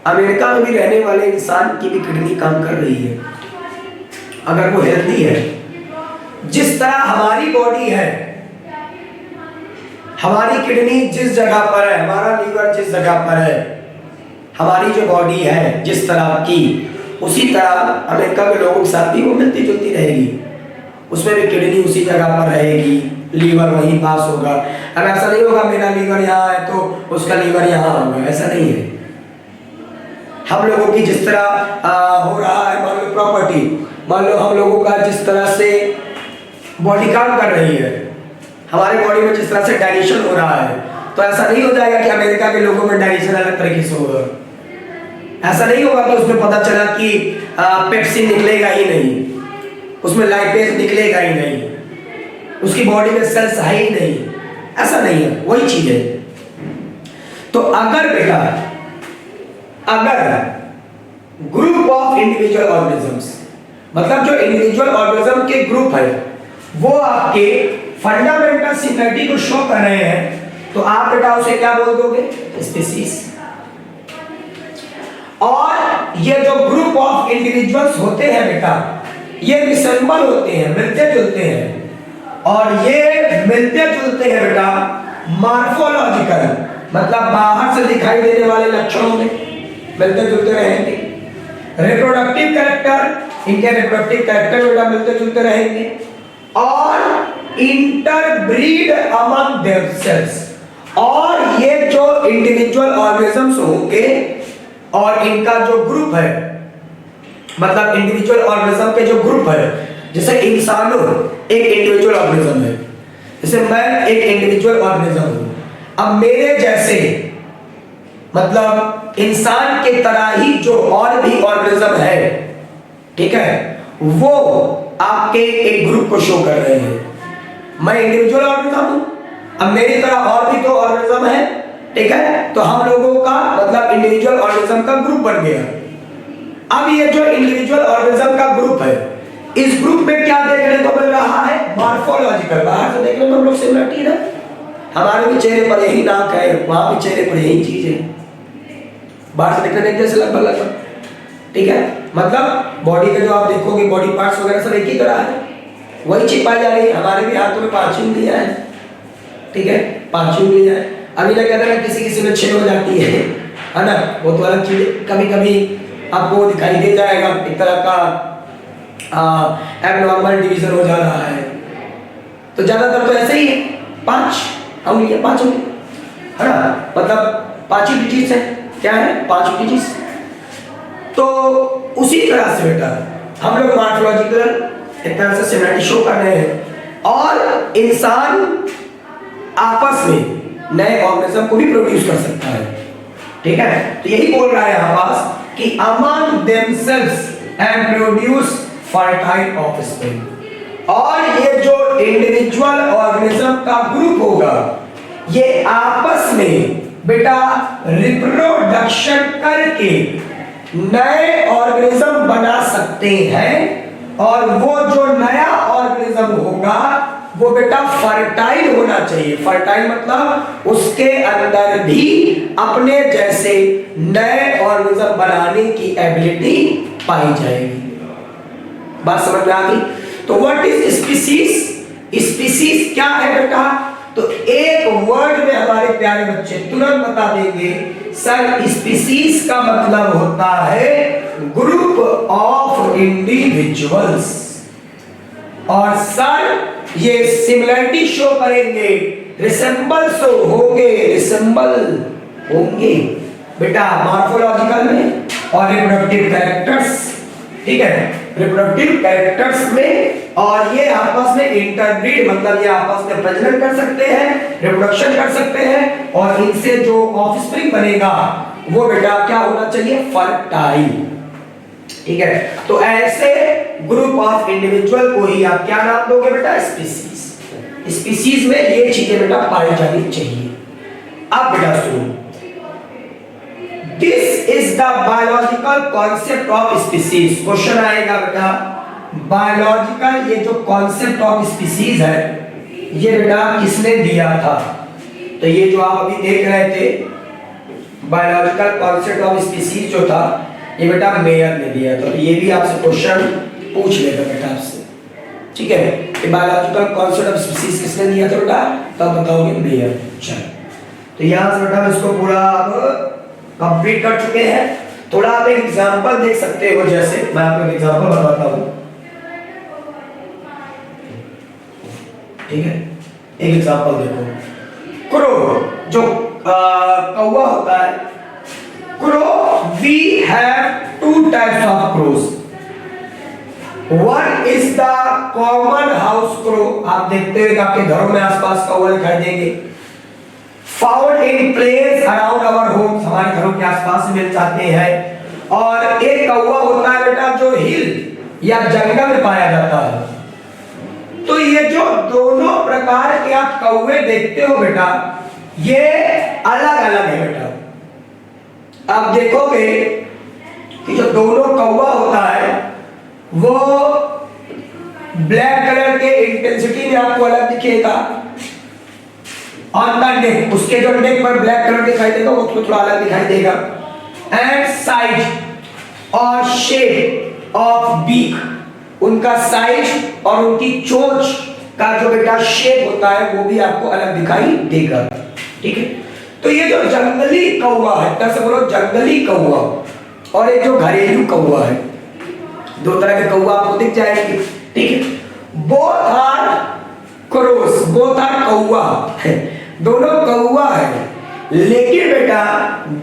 अमेरिका में भी रहने वाले इंसान की भी किडनी काम कर रही है, अगर वो हेल्दी है। जिस तरह हमारी बॉडी है, हमारी किडनी जिस जगह पर है, हमारा लीवर जिस जगह पर है, हमारी जो बॉडी है जिस तरह की, उसी तरह अमेरिका के लोगों के साथ भी वो मिलती जुलती रहेगी। उसमें भी किडनी उसी जगह पर रहेगी, लीवर वहीं पास होगा। अब ऐसा नहीं होगा मेरा लीवर यहाँ है तो उसका लीवर यहाँ होगा, ऐसा नहीं है। हम लोगों की जिस तरह हो रहा है, मान लो प्रॉपर्टी, मान लो हम लोगों का जिस तरह से बॉडी काम कर रही है, हमारे बॉडी में जिस तरह से डाइजेशन हो रहा है, तो ऐसा नहीं हो जाएगा कि अमेरिका के लोगों में डाइजेशन अलग तरीके से होगा। ऐसा नहीं होगा कि उसमें पता चला कि पेप्सिन निकलेगा ही नहीं, उसमें लाइपेज निकलेगा ही नहीं, उसकी बॉडी में सेल्स है ही नहीं, ऐसा नहीं है। वही चीज है। तो अगर बेटा, अगर ग्रुप ऑफ इंडिविजुअल ऑर्गेनिजम्स, मतलब जो इंडिविजुअल ऑर्गेनिज्म के ग्रुप है, वो आपके फंडामेंटल सिमिलरिटी को शो कर रहे हैं, तो आप बेटा उसे क्या बोल दोगे? स्पीसीज। और ये जो ग्रुप ऑफ इंडिविजुअल्स होते हैं बेटा, ये रिसेंबल होते हैं, मिलते जुलते हैं, और ये मिलते जुलते हैं बेटा मॉर्फोलॉजिकल, मतलब बाहर से दिखाई देने वाले लक्षणों में मिलते जुलते रहेंगे। रिप्रोडक्टिव कैरेक्टर, इनके रिप्रोडक्टिव कैरेक्टर बेटा मिलते जुलते रहेंगे, और इंटरब्रीड अमंग देमसेल्व्स, और ये जो इंडिविजुअल ऑर्गेनिजम्स होंगे और इनका जो ग्रुप है, मतलब इंडिविजुअल ऑर्गेनिज्म के जो ग्रुप है, जैसे इंसानों एक इंडिविजुअल ऑर्गेनिज्म है, जैसे मैं एक इंडिविजुअल ऑर्गेनिज्म हूं। अब मेरे जैसे, मतलब इंसान के तरह ही जो और भी ऑर्गेनिज्म है, ठीक है, वो आपके एक ग्रुप को शो कर रहे हैं। मैं इंडिविजुअल ऑर्गेनिज्म हूं, अब मेरी तरह और भी तो ऑर्गेनिज्म है, ठीक है, तो हम लोगों का मतलब इंडिविजुअल ऑर्गेनिज्म का ग्रुप बन गया। अब ये जो इंडिविजुअल ऑर्गेनिज्म का ग्रुप है, इस ग्रुप में क्या देखने को मिल रहा है? मॉर्फोलॉजिकल, बाहर से देखने में हम लोग सिमिलरिटी है, हमारे भी चेहरे पर यही नाक है, वहां भी चेहरे पर यही चीज है, बाहर से देखने जैसे लगभग, ठीक है, मतलब बॉडी के जो आप देखोगे बॉडी पार्ट्स वगैरह सब एक ही तरह है, वही चीज पाई जा रही है। हमारे भी हाथों में 5 उंगलियां हैं, ठीक है, 5 उंगलियां हैं। अभी ना कहते हैं किसी किसी में 6 हो जाती है ना, वो तो अलग चीज, कभी कभी आपको दिखाई दे जाएगा एक तरह का एबनॉर्मल डिवीजन हो जा रहा है। तो ज्यादातर तो ऐसे ही है, 5 उंगलियां, 5 उंगलियां, है ना, मतलब 5 ही डिजिट्स है, क्या है? 5 डिजिट्स। तो उसी तरह से बेटा हम लोग मॉर्फोलॉजिकल एक तरह से सिमिलरिटी शो कर रहे हैं, और इंसान आपस में नए ऑर्गेनिज्म को भी प्रोड्यूस कर सकता है, ठीक है। तो यही बोल रहा है यहाँ पास कि among themselves and produce fertile offspring, और ये जो इंडिविजुअल ऑर्गेनिज्म का ग्रुप होगा, ये आपस में बेटा रिप्रोडक्शन करके नए ऑर्गेनिज्म बना सकते हैं, और वो जो नया ऑर्गेनिज्म होगा वो बेटा फर्टाइल होना चाहिए। फर्टाइल मतलब उसके अंदर भी अपने जैसे नए ऑर्गेनिज्म बनाने की एबिलिटी पाई जाएगी। बात समझ में आ गई? तो व्हाट इज स्पीसीज? स्पीसीज क्या है बेटा? तो एक वर्ड में हमारे प्यारे बच्चे तुरंत बता देंगे, सर स्पीसीज का मतलब होता है ग्रुप ऑफ इंडिविजुअल्स, और सर ये सिमिलरिटी शो करेंगे, रिसेंबल शो होंगे, रिसेंबल होंगे बेटा मॉर्फोलॉजिकल में और रिप्रोडक्टिव कैरेक्टर्स, ठीक है, रिप्रोडक्टिव कैरेक्टर्स में, और ये आपस में इंटरब्रीड मतलब ये आपस में प्रजनन कर सकते हैं, रिप्रोडक्शन कर सकते हैं, और इनसे जो ऑफस्प्रिंग बनेगा वो बेटा क्या होना चाहिए? फर्टाइल। ठीक है, तो ऐसे ग्रुप ऑफ इंडिविजुअल को ही आप क्या नाम दोगे बेटा? स्पीसीज। स्पीसीज में ये चीजें बेटा पाई जानी चाहिए। अब बेटा सुनो, this is the biological concept of species. Question आएगा बेटा, बायोलॉजिकल ये जो कॉन्सेप्ट ऑफ स्पीसीज है ये बेटा किसने दिया था? तो ये जो आप अभी देख रहे थे बायोलॉजिकल कॉन्सेप्ट ऑफ स्पीसीज जो था ये बेटा मेयर ने दिया था। तो ये भी आपसे क्वेश्चन पूछ लेगा बेटा आपसे, ठीक है, कि बायोलॉजिकल कॉन्सेप्ट ऑफ स्पीसीज किसने दिया था बेटा? तब बताओगे मेयर। चलो, तो यहां से बेटा इसको पूरा आप कंप्लीट कर चुके हैं। थोड़ा आप एक एग्जांपल देख सकते हो, जैसे मैं आपको एक एग्जांपल बताता हूं, ठीक है। एक एग्जांपल देखो, क्रो जो कौवा होता है, crow, we have two types of crows. One is the common house crow, आप देखते हो कि आपके घरों में आसपास कौवा दिखाई देंगे। Found in place around our homes, हमारे घरों के आसपास मिल जाते हैं। और एक कौवा होता है बेटा जो हिल या जंगल में पाया जाता है। तो ये जो दोनों प्रकार के आप कौवे देखते हो बेटा ये अलग अलग है बेटा। आप देखोगे कि जो दोनों कौवा होता है वो ब्लैक कलर के इंटेंसिटी में आपको अलग दिखेगा। ऑन द नेक, उसके जो नेक पर ब्लैक कलर दिखाई देगा वो थोड़ा अलग दिखाई देगा। एंड साइज और शेप ऑफ बीक, उनका साइज और उनकी चोंच का जो बेटा शेप होता है वो भी आपको अलग दिखाई देगा, ठीक है। तो ये जो जंगली कौवा है, तरह से बोलो जंगली कौवा, और एक जो घरेलू कौवा है, दो तरह के कौवा आपको दिख जाएंगे, ठीक है। Both are crows, both are कौवा है, दोनों कौवा है, लेकिन बेटा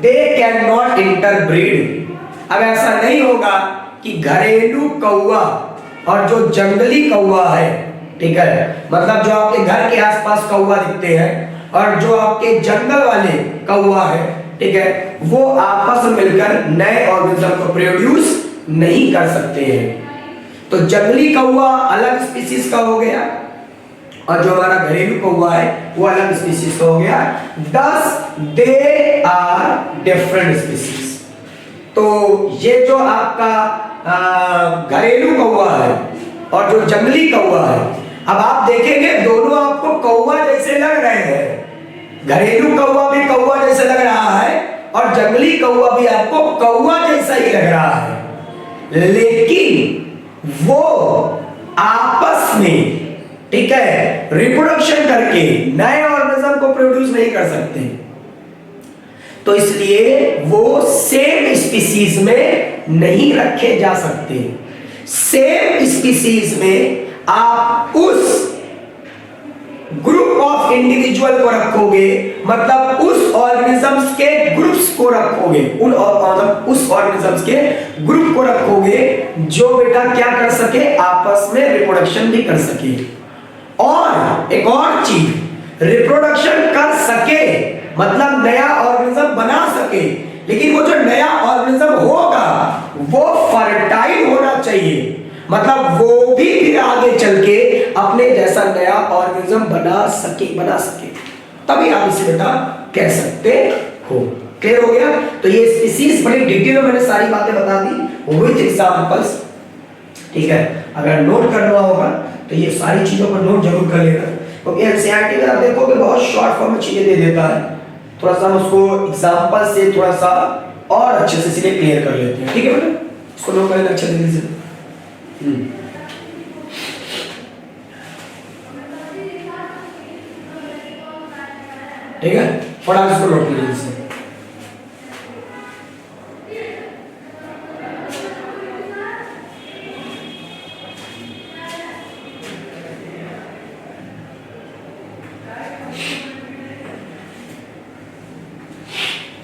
दे कैन नॉट इंटरब्रीड। अब ऐसा नहीं होगा कि घरेलू कौवा और जो जंगली कौवा है, ठीक है, मतलब जो आपके घर के आसपास कौवा दिखते हैं और जो आपके जंगल वाले कौवा है, ठीक है, वो आपस में मिलकर नए ऑर्गेनिज्म को प्रोड्यूस नहीं कर सकते हैं। तो जंगली कौवा अलग स्पीसीज का हो गया और जो हमारा घरेलू कौवा है वो अलग स्पीसीज का हो गया। दस दे आर डिफरेंट स्पीसीज। तो ये जो आपका घरेलू कौवा है और जो जंगली कौवा है, अब आप देखेंगे दोनों आपको कौवा जैसे लग रहे हैं। घरेलू कौवा भी कौवा जैसे लग रहा है और जंगली कौवा भी आपको कौवा जैसा ही लग रहा है, लेकिन वो आपस में, ठीक है, रिप्रोडक्शन करके नए ऑर्गेनिज्म को प्रोड्यूस नहीं कर सकते। तो इसलिए वो सेम स्पीसीज में नहीं रखे जा सकते। सेम स्पीसीज में आप उस ग्रुप ऑफ इंडिविजुअल को रखोगे, मतलब उस ऑर्गेनिजम्स के ग्रुप्स को रखोगे, मतलब उस ऑर्गेनिजम्स के ग्रुप को रखोगे जो बेटा क्या कर सके, आपस में रिप्रोडक्शन भी कर सके। और एक और चीज, रिप्रोडक्शन कर सके मतलब नया ऑर्गेनिज्म बना सके, लेकिन वो जो नया ऑर्गेनिज्म होगा वो फर्टाइल होना चाहिए, मतलब वो भी फिर आगे चल के अपने जैसा नया ऑर्गेनिज्म बना सके, तभी आप इसे बेटा कह सकते हो। क्लियर हो गया? तो ये स्पीसीज बड़ी डिटेल में मैंने सारी बातें बता दी विद एग्जांपल्स, ठीक है। अगर नोट करना होगा तो ये सारी चीजों को नोट जरूर कर लेना, क्योंकि एनसीईआरटी में आप देखोगे बहुत शॉर्ट फॉर्म में चीजें दे देता है, थोड़ा सा उसको एग्जांपल से थोड़ा सा और अच्छे से इसलिए क्लियर कर लेते हैं, ठीक है बेटा। इसको नोट कर लेना अच्छे तरीके से। ठीक है, फटाफट इसको नोट कर लीजिए।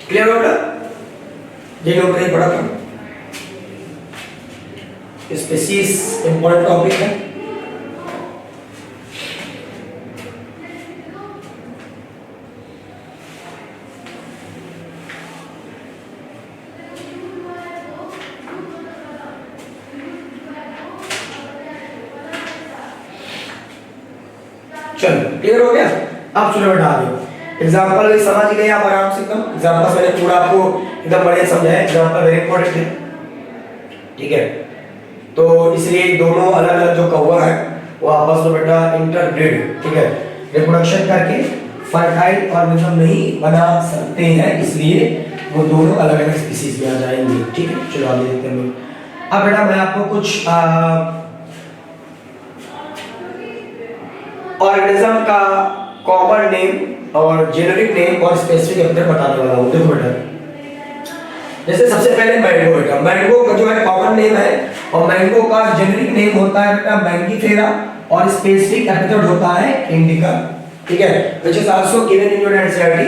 क्लियर हो गया? ये नोट नहीं पड़ा था, स्पीसीज इंपॉर्टेंट टॉपिक है। चलो क्लियर हो गया। अब चलो बेटा आगे एग्जांपल भी समझ गए आप आराम से एकदम। एग्जांपल मैंने पूरा आपको एकदम बढ़िया समझाया। एग्जांपल वेरी इंपॉर्टेंट है, ठीक है। तो इसलिए दोनों अलग अलग जो कौवा है वो आपस में बेटा इंटरब्रीड, ठीक है, रिप्रोडक्शन करके फर्टाइल ऑर्गेनिज्म नहीं बना सकते हैं, इसलिए वो दोनों अलग अलग स्पीसीज में आ जाएंगे, ठीक है। चलो आगे देखते हैं। अब बेटा मैं आपको कुछ ऑर्गेनिज्म का कॉमन नेम और जेनेरिक नेम और स्पेसिफिक एपिथेट बताने वाला हूं। देखो बेटा, जैसे सबसे पहले मैंगो बेटा, मैंगो का जो है कॉमन नेम है और मैंगो का जेनेरिक नेम होता है बेटा मैंगीफेरा और स्पेसिफिक एपिथेट होता है इंडिका, ठीक है, which is also given in your NCERT.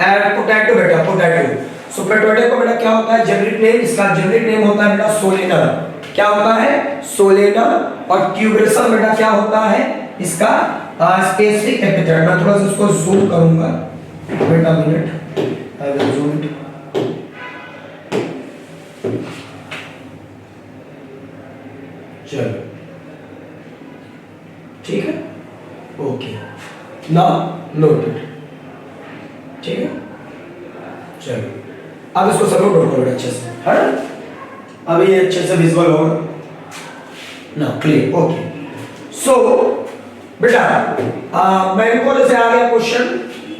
And potato बेटा, पोटैटो, सो पोटैटो को बेटा क्या होता है जेनेरिक नेम, इसका जेनेरिक नेम होता है बेटा सोलेनम, क्या होता है सोलेनम। और ट्यूबरसम बेटा क्या होता है इसका स्पेसिफिक एपिथेट। मैं थोड़ा सा इसको जूम करूंगा बेटा, minute I will zoom it. चलो ठीक है, ओके, नाउ नोट इट, ठीक है। चलो अब इसको सब लोग नोट करो अच्छे से, है ना। अब ये अच्छे से विजुअल होगा ना, क्लियर, ओके। सो बेटा मैंगो जैसे आ गया क्वेश्चन,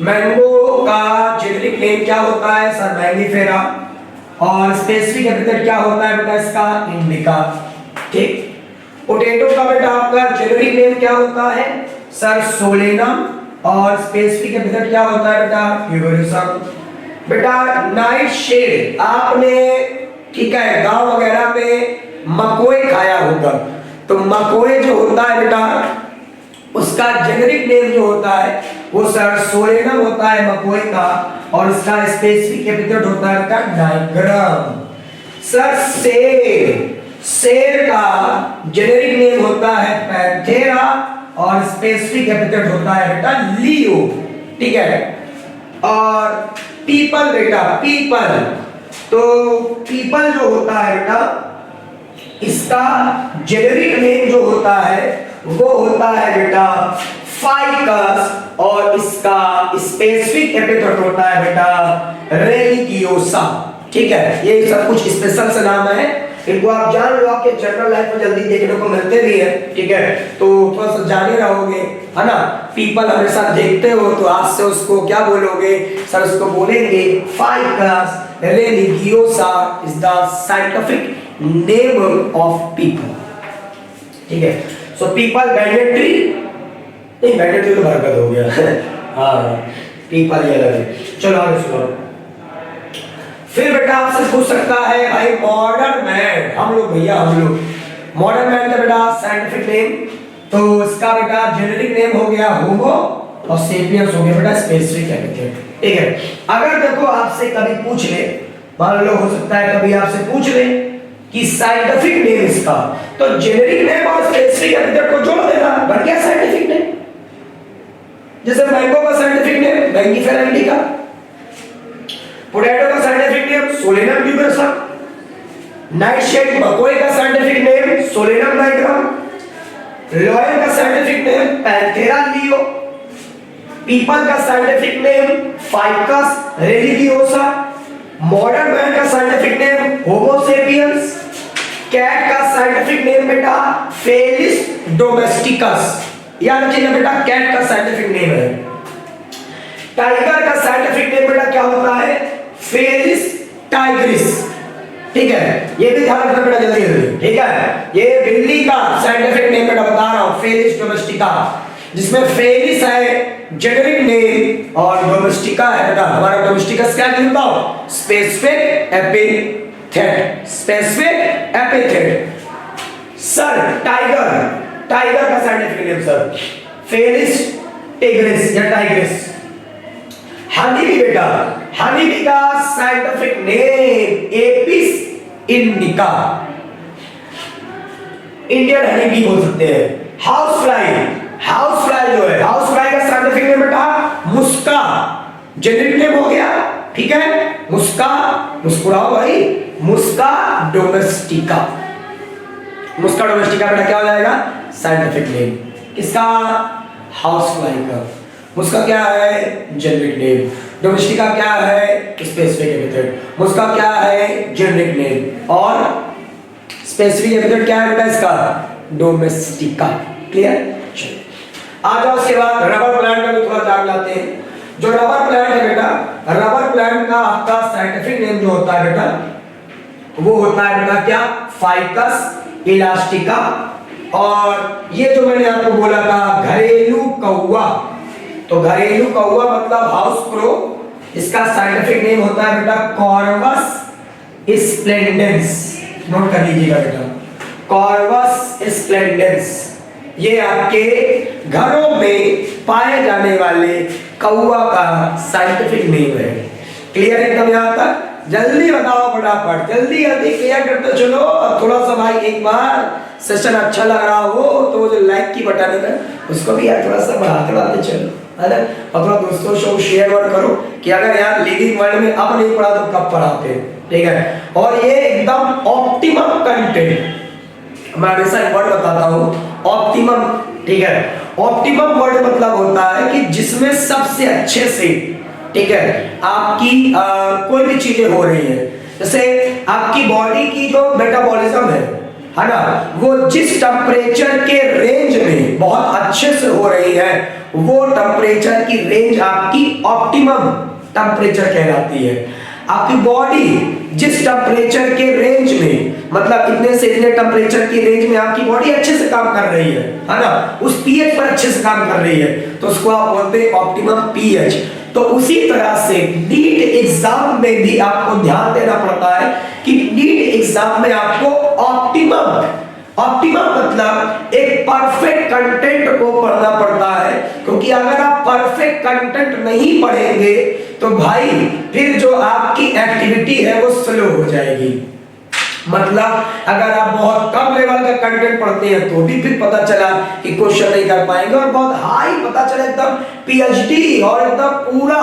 मैंगो का जेनेरिक नेम क्या होता है सर मैंगीफेरा और स्पेसिफिक एपिथेट क्या होता है बेटा इसका इंडिका, ठीक। पोटैटो का बेटा आपका जेनेरिक नेम क्या होता है सर सोलेनम और स्पेसिफिक एपिथेट क्या होता है बेटा ट्यूबरसम। बेटा नाइट शेड, आपने ठीक है गांव वगैरह में मकोई खाया होगा, तो मकोई जो होता है बेटा उसका जेनेरिक नेम जो होता है वो सर सोलेनम होता है मकोई का और इसका स्पेसिफिक एपिथेट होता है बेटा नाइग्राम। सर शेर का जेनेरिक नेम होता है पैंथेरा और स्पेसिफिक एपिथेट होता है बेटा लियो, ठीक है। और पीपल बेटा, पीपल, तो पीपल जो होता है बेटा इसका जेनेरिक नेम जो होता है वो होता है बेटा फाइकस और इसका स्पेसिफिक एपिथेट होता है बेटा रेलिगियोसा, ठीक है। ये सब कुछ स्पेशल से नाम है, इनको आप जान लो, आपके जनरल लाइफ में जल्दी देखने को मिलते भी है, ठीक है, तो थोड़ा सा जाने रहोगे, है ना। पीपल हमेशा देखते हो तो आज से उसको क्या बोलोगे सर, उसको बोलेंगे ficus religiosa is the scientific name of peepal, ठीक है। सो पीपल बैंडेड ट्री, नहीं बैंडेड ट्री तो बरगद हो गया हाँ पीपल ये अलग है। चलो आगे सुनो। फिर बेटा आपसे पूछ सकता है भाई मॉडर्न मैन, हम लोग भैया हम लोग मॉडर्न मैन का बेटा साइंटिफिक नेम, तो इसका बेटा जेनेरिक नेम हो गया होमो और सेपियंस हो गया बेटा स्पेसिफिक एपिथेट, ठीक है। अगर देखो आपसे कभी पूछ ले, मान लो हो सकता है कभी आपसे पूछ ले कि साइंटिफिक नेम इसका, तो जेनेरिक नेम और स्पेसिफिक एपिथेट को जोड़ देना, बन गया साइंटिफिक नेम। जैसे मैंगो का scientific name Mangifera indica, potato का scientific name Solanum tuberosum, nightshade मकोई का scientific name Solanum nigrum, lion का साइंटिफिक नेम पैंथेरा लियो, पीपल का scientific name Ficus religiosa, modern man का scientific name Homo sapiens, cat का साइंटिफिक नेम बेटा फेलिस डोमेस्टिकस, याद रखिएगा बेटा कैट का साइंटिफिक नेम है। टाइगर का साइंटिफिक नेम बेटा क्या होता है फेलिस टाइग्रिस, ठीक है, ये भी ध्यान रखना बेटा जल्दी जल्दी, ठीक है। ये बिल्ली का साइंटिफिक नेम बेटा बता रहा हूं फेलिस डोमेस्टिका, जिसमें फेलिस है जेनेरिक नेम और डोमेस्टिका है बेटा हमारा डोमेस्टिकस क्या लिखता हूं specific epithet, specific epithet. Sir tiger, tiger का scientific name sir Felis tigris या टाइग्रिस। हनी बी बेटा, हनी बी का scientific name Apis indica, Indian honey bee बोल सकते हैं। हाउस फ्लाई, हाउस फ्लाई जो है हाउस फ्लाई का साइंटिफिक नेम बेटा मुस्का, जेनेरिक नेम हो गया, ठीक है, मुस्का, मुस्कुराओ भाई, मुस्का डोमेस्टिका, मुस्का डोमेस्टिका बेटा क्या हो जाएगा साइंटिफिक नेम। किसका हाउस फ्लाई का। उसका क्या है? Generic name. डोमेस्टिका क्या है? Specific epithet. उसका क्या है? Generic name. और स्पेसिफिक एपिथेट क्या है बेटा इसका? डोमेस्टिका। क्लियर? चलिए आ जाओ उसके बाद रबर प्लांट का भी थोड़ा जान लाते हैं। जो रबर प्लांट है बेटा, रबर प्लांट का आपका साइंटिफिक नेम जो होता है बेटा, वो होता है बेटा क्या? Ficus elastica. और ये जो मैंने आपको बोला था घरेलू कौवा, तो घरेलू कौवा मतलब हाउस क्रो, इसका साइंटिफिक नेम होता है बेटा कॉर्वस स्प्लेंडेंस। नोट कर लीजिएगा बेटा, कॉर्वस स्प्लेंडेंस। ये आपके घरों में पाए जाने वाले कौवा का साइंटिफिक नेम है। क्लियर एकदम यहां तक? जल्दी बताओ फटाफट, जल्दी जल्दी क्लियर करते चलो। और थोड़ा सा भाई एक बार सेशन अच्छा लग रहा हो तो जो लाइक की बटन है उसको भी यार थोड़ा सा बढ़ाते बढ़ाते चलो, है ना। और थोड़ा दोस्तों शो शेयर वर्ड करो कि अगर यार लिविंग वर्ल्ड में अब नहीं पढ़ा तो कब पढ़ाते हैं, ठीक है। और ये एकदम ऑप्टिमम कंटेंट, मैं हमेशा एक वर्ड बताता हूँ ऑप्टिमम, ठीक है। ऑप्टिमम वर्ड मतलब होता है कि जिसमें सबसे अच्छे से, ठीक है, आपकी कोई भी चीजें हो रही है। जैसे आपकी बॉडी की जो मेटाबॉलिज्म है ना, वो जिस टेम्परेचर के रेंज में बहुत अच्छे से हो रही है, वो टेम्परेचर की रेंज आपकी ऑप्टिमम टेम्परेचर कहलाती है। आपकी बॉडी जिस टेम्परेचर के रेंज में, मतलब इतने से इतने टेम्परेचर की रेंज में आपकी बॉडी अच्छे से काम कर रही है ना, उस पीएच पर अच्छे से काम कर रही है, तो उसको आप बोलते हैं ऑप्टिमम पीएच। तो उसी तरह से नीट एग्जाम में भी आपको ध्यान देना पड़ता है कि नीट एग्जाम में आपको ऑप्टिमम मतलब एक परफेक्ट कंटेंट को पढ़ना पड़ता है, क्योंकि अगर आप परफेक्ट कंटेंट नहीं पढ़ेंगे तो भाई फिर जो आपकी एक्टिविटी है वो स्लो हो जाएगी। मतलब अगर आप बहुत कम लेवल का कंटेंट पढ़ते हैं तो भी फिर पता चला कि क्वेश्चन नहीं कर पाएंगे, और बहुत हाई पता चला एकदम पीएचडी और एकदम पूरा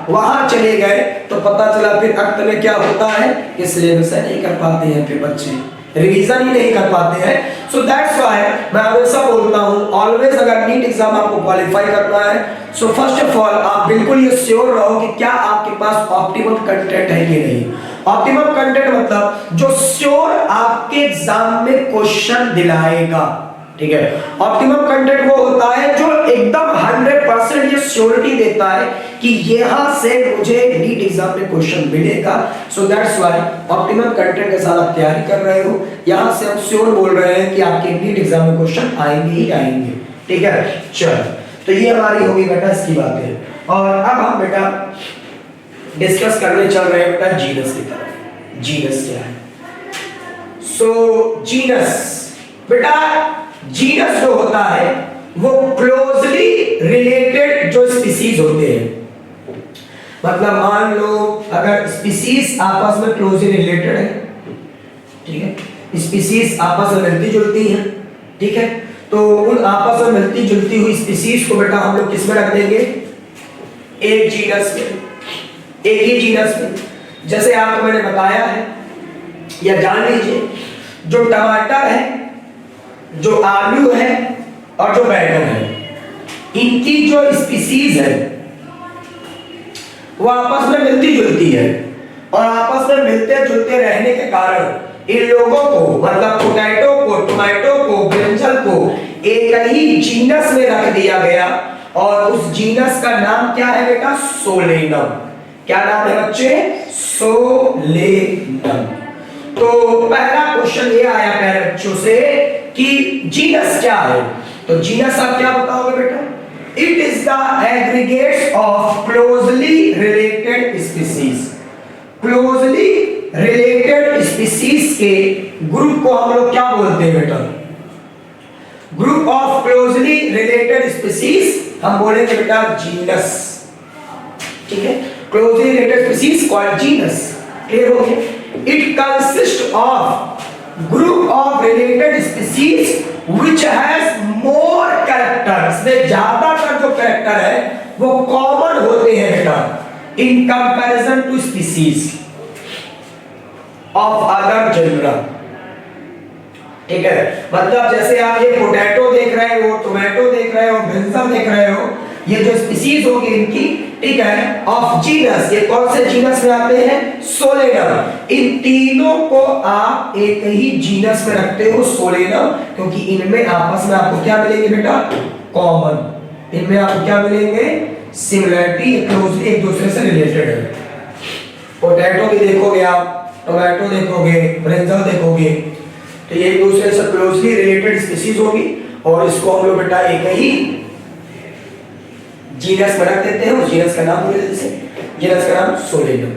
वहां चले गए तो पता चला फिर अंत में क्या होता है, इसलिए नहीं कर पाते हैं, फिर बच्चे रिवीजन ही नहीं कर पाते हैं। सो दैट्स व्हाई मैं हमेशा बोलता हूं ऑलवेज, अगर नीट एग्जाम आपको क्वालिफाई करना है, सो फर्स्ट ऑफ ऑल आप बिल्कुल ये श्योर रहो कि क्या आपके पास ऑप्टिमम कंटेंट है कि नहीं। ऑप्टिमम कंटेंट मतलब जो श्योर आपके एग्जाम में क्वेश्चन दिलाएगा, ठीक है। ऑप्टिमम कंटेंट वो होता है जो एकदम 100% ये श्योरिटी देता है कि यहां से मुझे नीट एग्जाम में क्वेश्चन मिलेगा। So that's why optimum content के साथ आप तैयारी कर रहे हो, यहां से हम श्योर बोल रहे हैं कि आपके नीट एग्जाम में क्वेश्चन आएंगे ही आएंगे, ठीक है। चलो, तो ये हमारी होगी बेटा इसकी बातें। और अब हम बेटा डिस्कस करने चल रहे हैं बेटा जीनस की तरफ। जीनस क्या है? सो जीनस बेटा, जीनस जो होता है वो क्लोजली रिलेटेड जो स्पीसीज होते हैं, मतलब मान लो अगर स्पीसीज आपस में क्लोजली रिलेटेड है, ठीक है, स्पीसीज आपस में मिलती जुलती हैं, ठीक है, तो उन आपस में मिलती जुलती हुई स्पीसीज को बेटा हम लोग किस में रख देंगे? एक जीनस में, एक ही जीनस में। जैसे आपको मैंने बताया है या जान लीजिए, जो टमाटर है, जो आलू है और जो बैगन है, इनकी जो स्पीसीज है वो आपस में मिलती जुलती है, और आपस में मिलते जुलते रहने के कारण इन लोगों को, मतलब पोटैटो को, टोमेटो को, ब्रिंजल को एक ही जीनस में रख दिया गया, और उस जीनस का नाम क्या है बेटा? सोलेनम। क्या नाम है बच्चे? सोलेनम। तो पहला क्वेश्चन ये आया प्यारे बच्चों से कि जीनस क्या है, तो जीनस आप क्या बताओगे बेटा? It is the aggregates of closely related species. Closely related species के ग्रुप को हम लोग क्या बोलते हैं बेटा? Group of closely related species हम बोलेंगे बेटा जीनस, ठीक है। Closely related species called genus. Clear हो गया? It consists of group of related species which has more characters। में ज्यादातर जो कैरेक्टर है वो कॉमन होते हैं बेटा in comparison to species of other genera। ठीक है, मतलब जैसे आप ये पोटैटो देख रहे हो, टोमेटो देख रहे हो, ब्रिंजल देख रहे हो, ये जो स्पीसीज होगी इनकी, ठीक है, ऑफ जीनस, ये कौन से जीनस में आते हैं? सोलेनम। इन तीनों को आप एक ही जीनस में रखते हो, सोलेनम, क्योंकि इनमें आपस में आपको क्या मिलेंगे बेटा? कॉमन। इनमें आपको क्या मिलेंगे? सिमिलरिटी, क्लोजली एक दूसरे से रिलेटेड है। पोटैटो भी देखोगे आप, टोमेटो देखोगे, ब्रिंजल देखोगे, तो ये एक दूसरे से क्लोजली रिलेटेड स्पीसीज होगी, और इसको हम लोग बेटा एक ही जीनस में रख देते हैं। उस जीनस का नाम बोले जैसे, जीनस का नाम सोलेनम।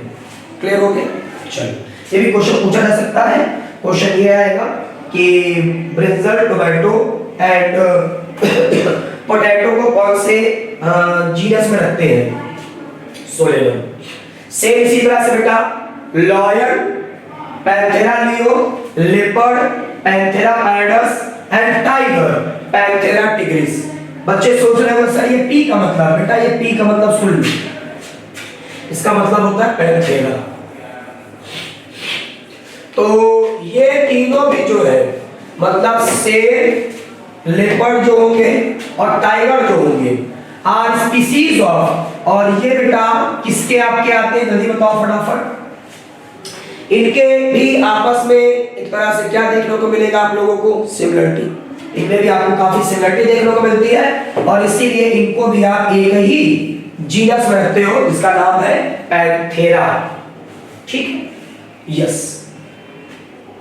क्लियर हो गया? चलो, ये भी क्वेश्चन पूछा जा सकता है। क्वेश्चन ये आएगा कि ब्रिंजल, टोमेटो एंड पोटैटो को कौन से जीनस में रखते हैं? सोलेनम। सेम इसी तरह से बेटा lion, Panthera leo, leopard, Panthera pardus and tiger, Panthera tigris. बच्चे सोच रहे हो सर ये पी का मतलब, बेटा ये पी का मतलब सुन लो, इसका मतलब होता है पैंथेरा। तो ये तीनों भी जो है, मतलब शेर, लेपर्ड जो होंगे और टाइगर जो होंगे, आर स्पीसीज ऑफ, और ये बेटा किसके आपके आते हैं? जल्दी बताओ फटाफट। इनके भी आपस में एक तरह से क्या देखने को मिलेगा आप लोगों को? सिमिलरिटी। इनमें भी आपको काफी सिमिलरिटी देखने को मिलती है, और इसीलिए इनको भी आप एक ही जीनस में रखते हो, जिसका नाम है पैंथेरा। ठीक, यस।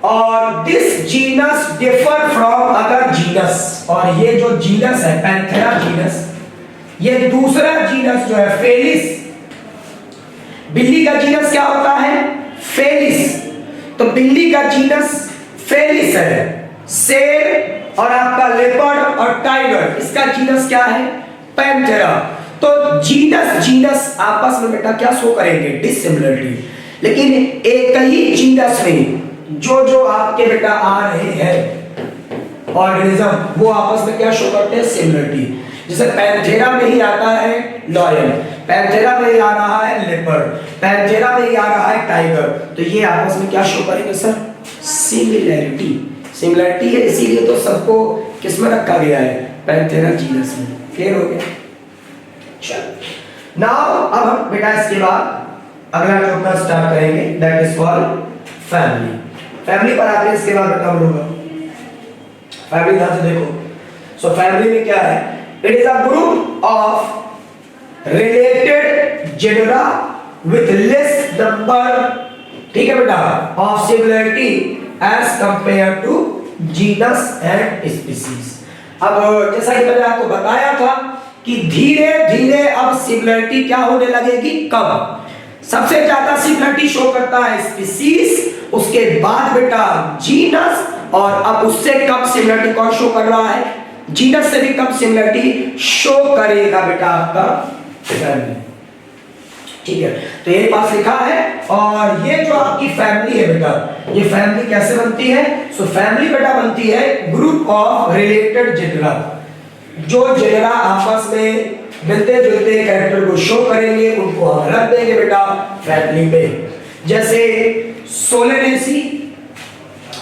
और this genus differ from other genus, और ये जो जीनस है पैंथेरा जीनस, ये दूसरा जीनस जो है फेलिस, बिल्ली का जीनस क्या होता है? फेलिस। तो बिल्ली का जीनस फेलिस है। शेर और आपका लेपर्ड और टाइगर, इसका जीनस क्या है? पैंथेरा। तो जीनस आपस में बेटा क्या शो करेंगे? डिसिमिलरिटी। लेकिन एक ही जीनस में जो आपके बेटा आ रहे हैं ऑर्गेनिज्म, वो आपस में क्या शो करते हैं? सिमिलरिटी। जैसे पैंथेरा में ही आता है लॉयन, पैंथेरा में ही आ रहा है लेपर्ड, पैंथेरा में ही आ रहा है टाइगर, तो ये आपस में क्या शो करेंगे सर? सिमिलरिटी। सिमिलरिटी है, इसीलिए तो सबको किस में रखा गया है? पैंथेरा जीनस में। क्लियर हो गया? चलो, नाउ अब हम बेटा इसके बाद अगला टॉपिक स्टार्ट करेंगे, that is called family. Family पर आते हैं इसके बाद बेटा हम लोग फैमिली ध्यान से देखो। सो फैमिली में क्या है? It is a group of related genera with less number, ठीक है बेटा, of similarity as compare to genus and species. अब जैसा कि मैंने आपको बताया था कि धीरे धीरे अब सिमिलरिटी क्या होने लगेगी? कम। सबसे ज्यादा सिमिलरिटी शो करता है स्पीसीज, उसके बाद बेटा जीनस, और अब उससे कम सिमिलरिटी कौन शो कर रहा है? जीनस से भी कम सिमिलरिटी शो करेगा बेटा आपका फैमिली। ठीक है, तो ये पास लिखा है। और ये जो आपकी फैमिली है बेटा, ये फैमिली कैसे बनती है? सो फैमिली बेटा बनती है ग्रुप ऑफ रिलेटेड जेनरा, जो जेनरा आपस में मिलते जुलते कैरेक्टर को शो करेंगे, उनको हम रख देंगे बेटा फैमिली में। जैसे सोलेनेसी,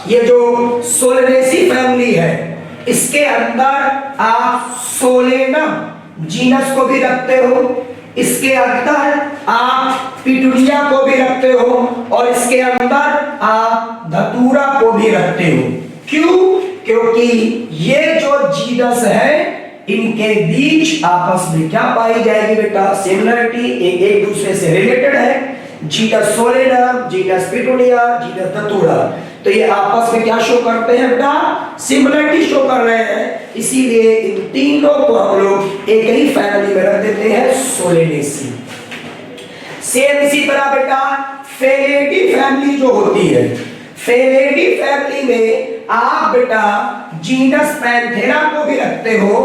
ये जो सोलेनेसी फैमिली है, इसके अंदर आप सोलेनम जीनस को भी रखते हो, इसके अंदर आप पिटूनिया को भी रखते हो, और इसके अंदर आप धतूरा को भी रखते हो। क्यों? क्योंकि ये जो जीनस है, इनके बीच आपस में क्या पाई जाएगी बेटा? सिमिलरिटी, एक दूसरे से रिलेटेड है। Genus Solanum, genus petunia, genus धतूरा, तो ये आपस में क्या शो करते हैं बेटा? सिमिलरिटी शो कर रहे हैं, इसीलिए इन तीनों को हम लोग एक ही फैमिली में रख देते हैं, सोलेनेसी। सेम इसी तरह बेटा फेलिडी फैमिली जो होती है, फेलिडी फैमिली में आप बेटा जीनस पैंथेरा को भी रखते हो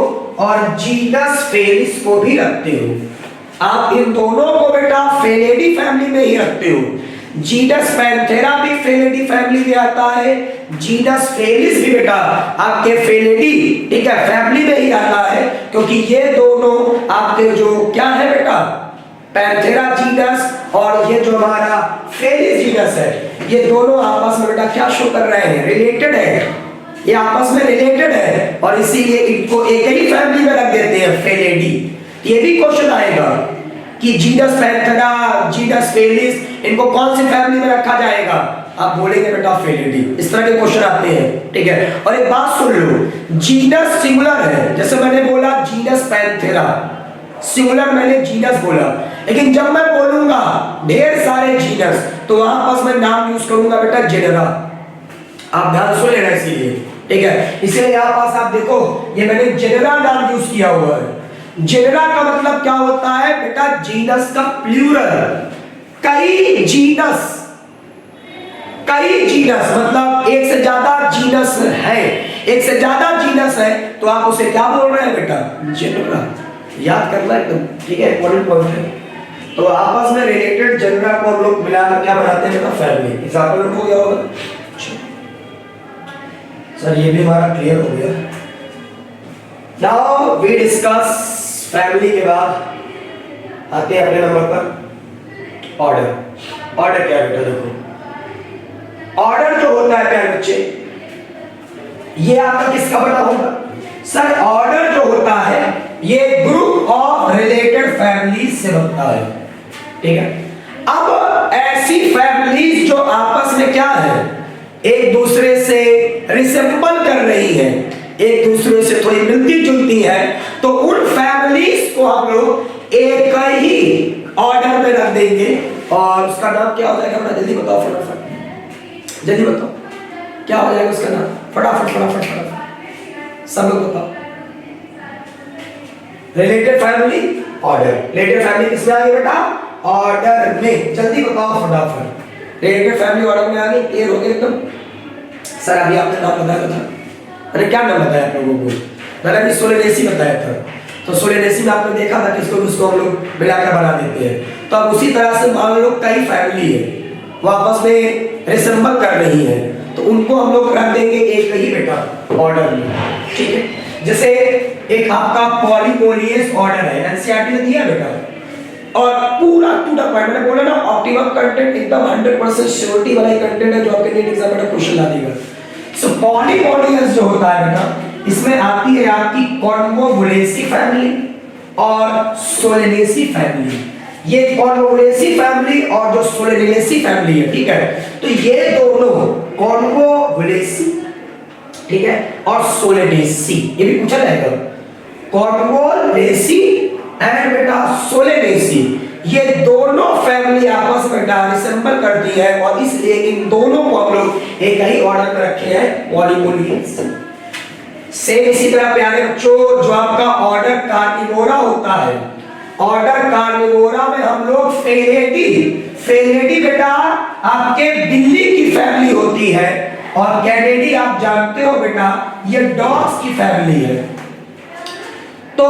और जीनस फेलिस को भी रखते हो। आप इन दोनों को बेटा फेलिडी फैमिली में ही रखते हो। जीनस पैंथेरा भी फेलिडी फैमिली में आता है, जीनस फेलिस भी बेटा आपके फेलिडी, ठीक है, फैमिली में ही आता है, क्योंकि ये दोनों आपके जो क्या है बेटा? पैंथेरा जीनस और ये जो हमारा फेलिस जीनस है, ये दोनों आपस में बेटा क्या शो कर रहे हैं? रिलेटेड है। ये आपस में रिलेटेड है और इसीलिए इनको एक ही फैमिली में रख देते हैं, फेलिडी। ये भी क्वेश्चन आएगा कि जीनस पैंथेरा, जीनस फेलिस, इनको कौन सी फैमिली में रखा जाएगा? आप बोलेंगे बेटा फेलिडी। इस तरह के क्वेश्चन आते हैं, ठीक है। और एक बात सुन लो, जीनस सिंगुलर है, जैसे मैंने बोला जीनस पैंथेरा, सिंगुलर मैंने जीनस बोला, लेकिन जब मैं बोलूंगा ढेर सारे जीनस तो वहां पास मैं नाम यूज करूंगा बेटा जेनरा। आप ध्यान सुन लेना इसीलिए, ठीक है। इसलिए यहाँ पास आप देखो ये मैंने जेनरा नाम यूज किया हुआ है। जेनरा का मतलब क्या होता है बेटा? जीनस का प्लूरल, कई जीनस, कई जीनस मतलब एक से ज्यादा जीनस है, एक से ज्यादा जीनस है तो आप उसे क्या बोल रहे हैं बेटा? जेनरा। याद करना एकदम, ठीक है, इंपॉर्टेंट पॉइंट है। तो आपस में रिलेटेड जेनरा को हम लोग मिलाकर क्या बनाते हैं बेटा? फैमिली। एग्जांपल हो गया होगा सर, ये भी हमारा क्लियर हो गया। नाउ वी डिस्कस फैमिली के बाद आते हैं अपने नंबर पर ऑर्डर। ऑर्डर क्या है बेटा? देखो ऑर्डर जो होता है प्यारे बच्चे, ये आपका किसका बना होगा? सर ऑर्डर जो होता है ये ग्रुप ऑफ रिलेटेड फैमिलीज से बनता है, ठीक है। अब ऐसी फैमिलीज जो आपस में क्या है, एक दूसरे से रिसेंबल कर रही है, एक दूसरे से थोड़ी मिलती जुलती है, तो उन फैमिलीज को हम लोग एक ही ऑर्डर में रख देंगे और उसका नाम क्या हो जाएगा? जल्दी बताओ, फटाफट जल्दी बताओ, क्या हो जाएगा उसका नाम? फटाफट फटाफट फटाफट सब लोग बताओ। Related family order. Related family किसमें आ गई बेटा? ऑर्डर में। जल्दी बताओ फटाफट। रिलेटेड फैमिली ऑर्डर में आ गई, क्लियर हो गया एकदम? सर अभी आपने नाम बताया था, अरे क्या नाम बताया आप लोगों को? मैंने अभी सोलेनेसी बताया था। तो सोलेनेसी में आपने देखा था किसको उसको हम लोग मिलाकर बना देते हैं। तो अब उसी तरह से मान लो कई फैमिली है वो आपस में रिसेंबल कर रही है, तो उनको हम लोग रख देंगे एक ही बेटा ऑर्डर में, ठीक है। जैसे एक आपका पॉलीमोनियस ऑर्डर है, एनसीईआरटी ने दिया बेटा, और पूरा टू द पॉइंट मैंने बोला ना, ऑप्टिमम कंटेंट एकदम 100% श्योरिटी वाला कंटेंट है जो आपके नीट एग्जाम में क्वेश्चन ला देगा। सो पॉलीमोनियस जो होता है बेटा, इसमें आती है आपकी कॉन्वोलुलेसी फैमिली और सोलेनेसी फैमिली। ये कॉन्वोलुलेसी फैमिली और जो सोलेनेसी फैमिली है, ठीक है, तो ये दोनों कॉन्वोलुलेसी, ठीक है, और सोलेनेसी, ये भी पूछा जाएगा। कॉन्वोलुलेसी एंड बेटा सोलेनेसी, ये दोनों फैमिली आपस में रिसेंबल करती है और इसलिए इन दोनों को हम लोग एक ही ऑर्डर में रखे हैं, पॉलीमोनियस। सेम इसी तरह प्यारे बच्चों जो आपका ऑर्डर कार्निवोरा होता है, ऑर्डर कार्निवोरा में हम लोग फेलिडी, फेलिडी बेटा आपके बिल्ली की फैमिली होती है और कैनिडी आप जानते हो बेटा ये डॉग्स की फैमिली है। तो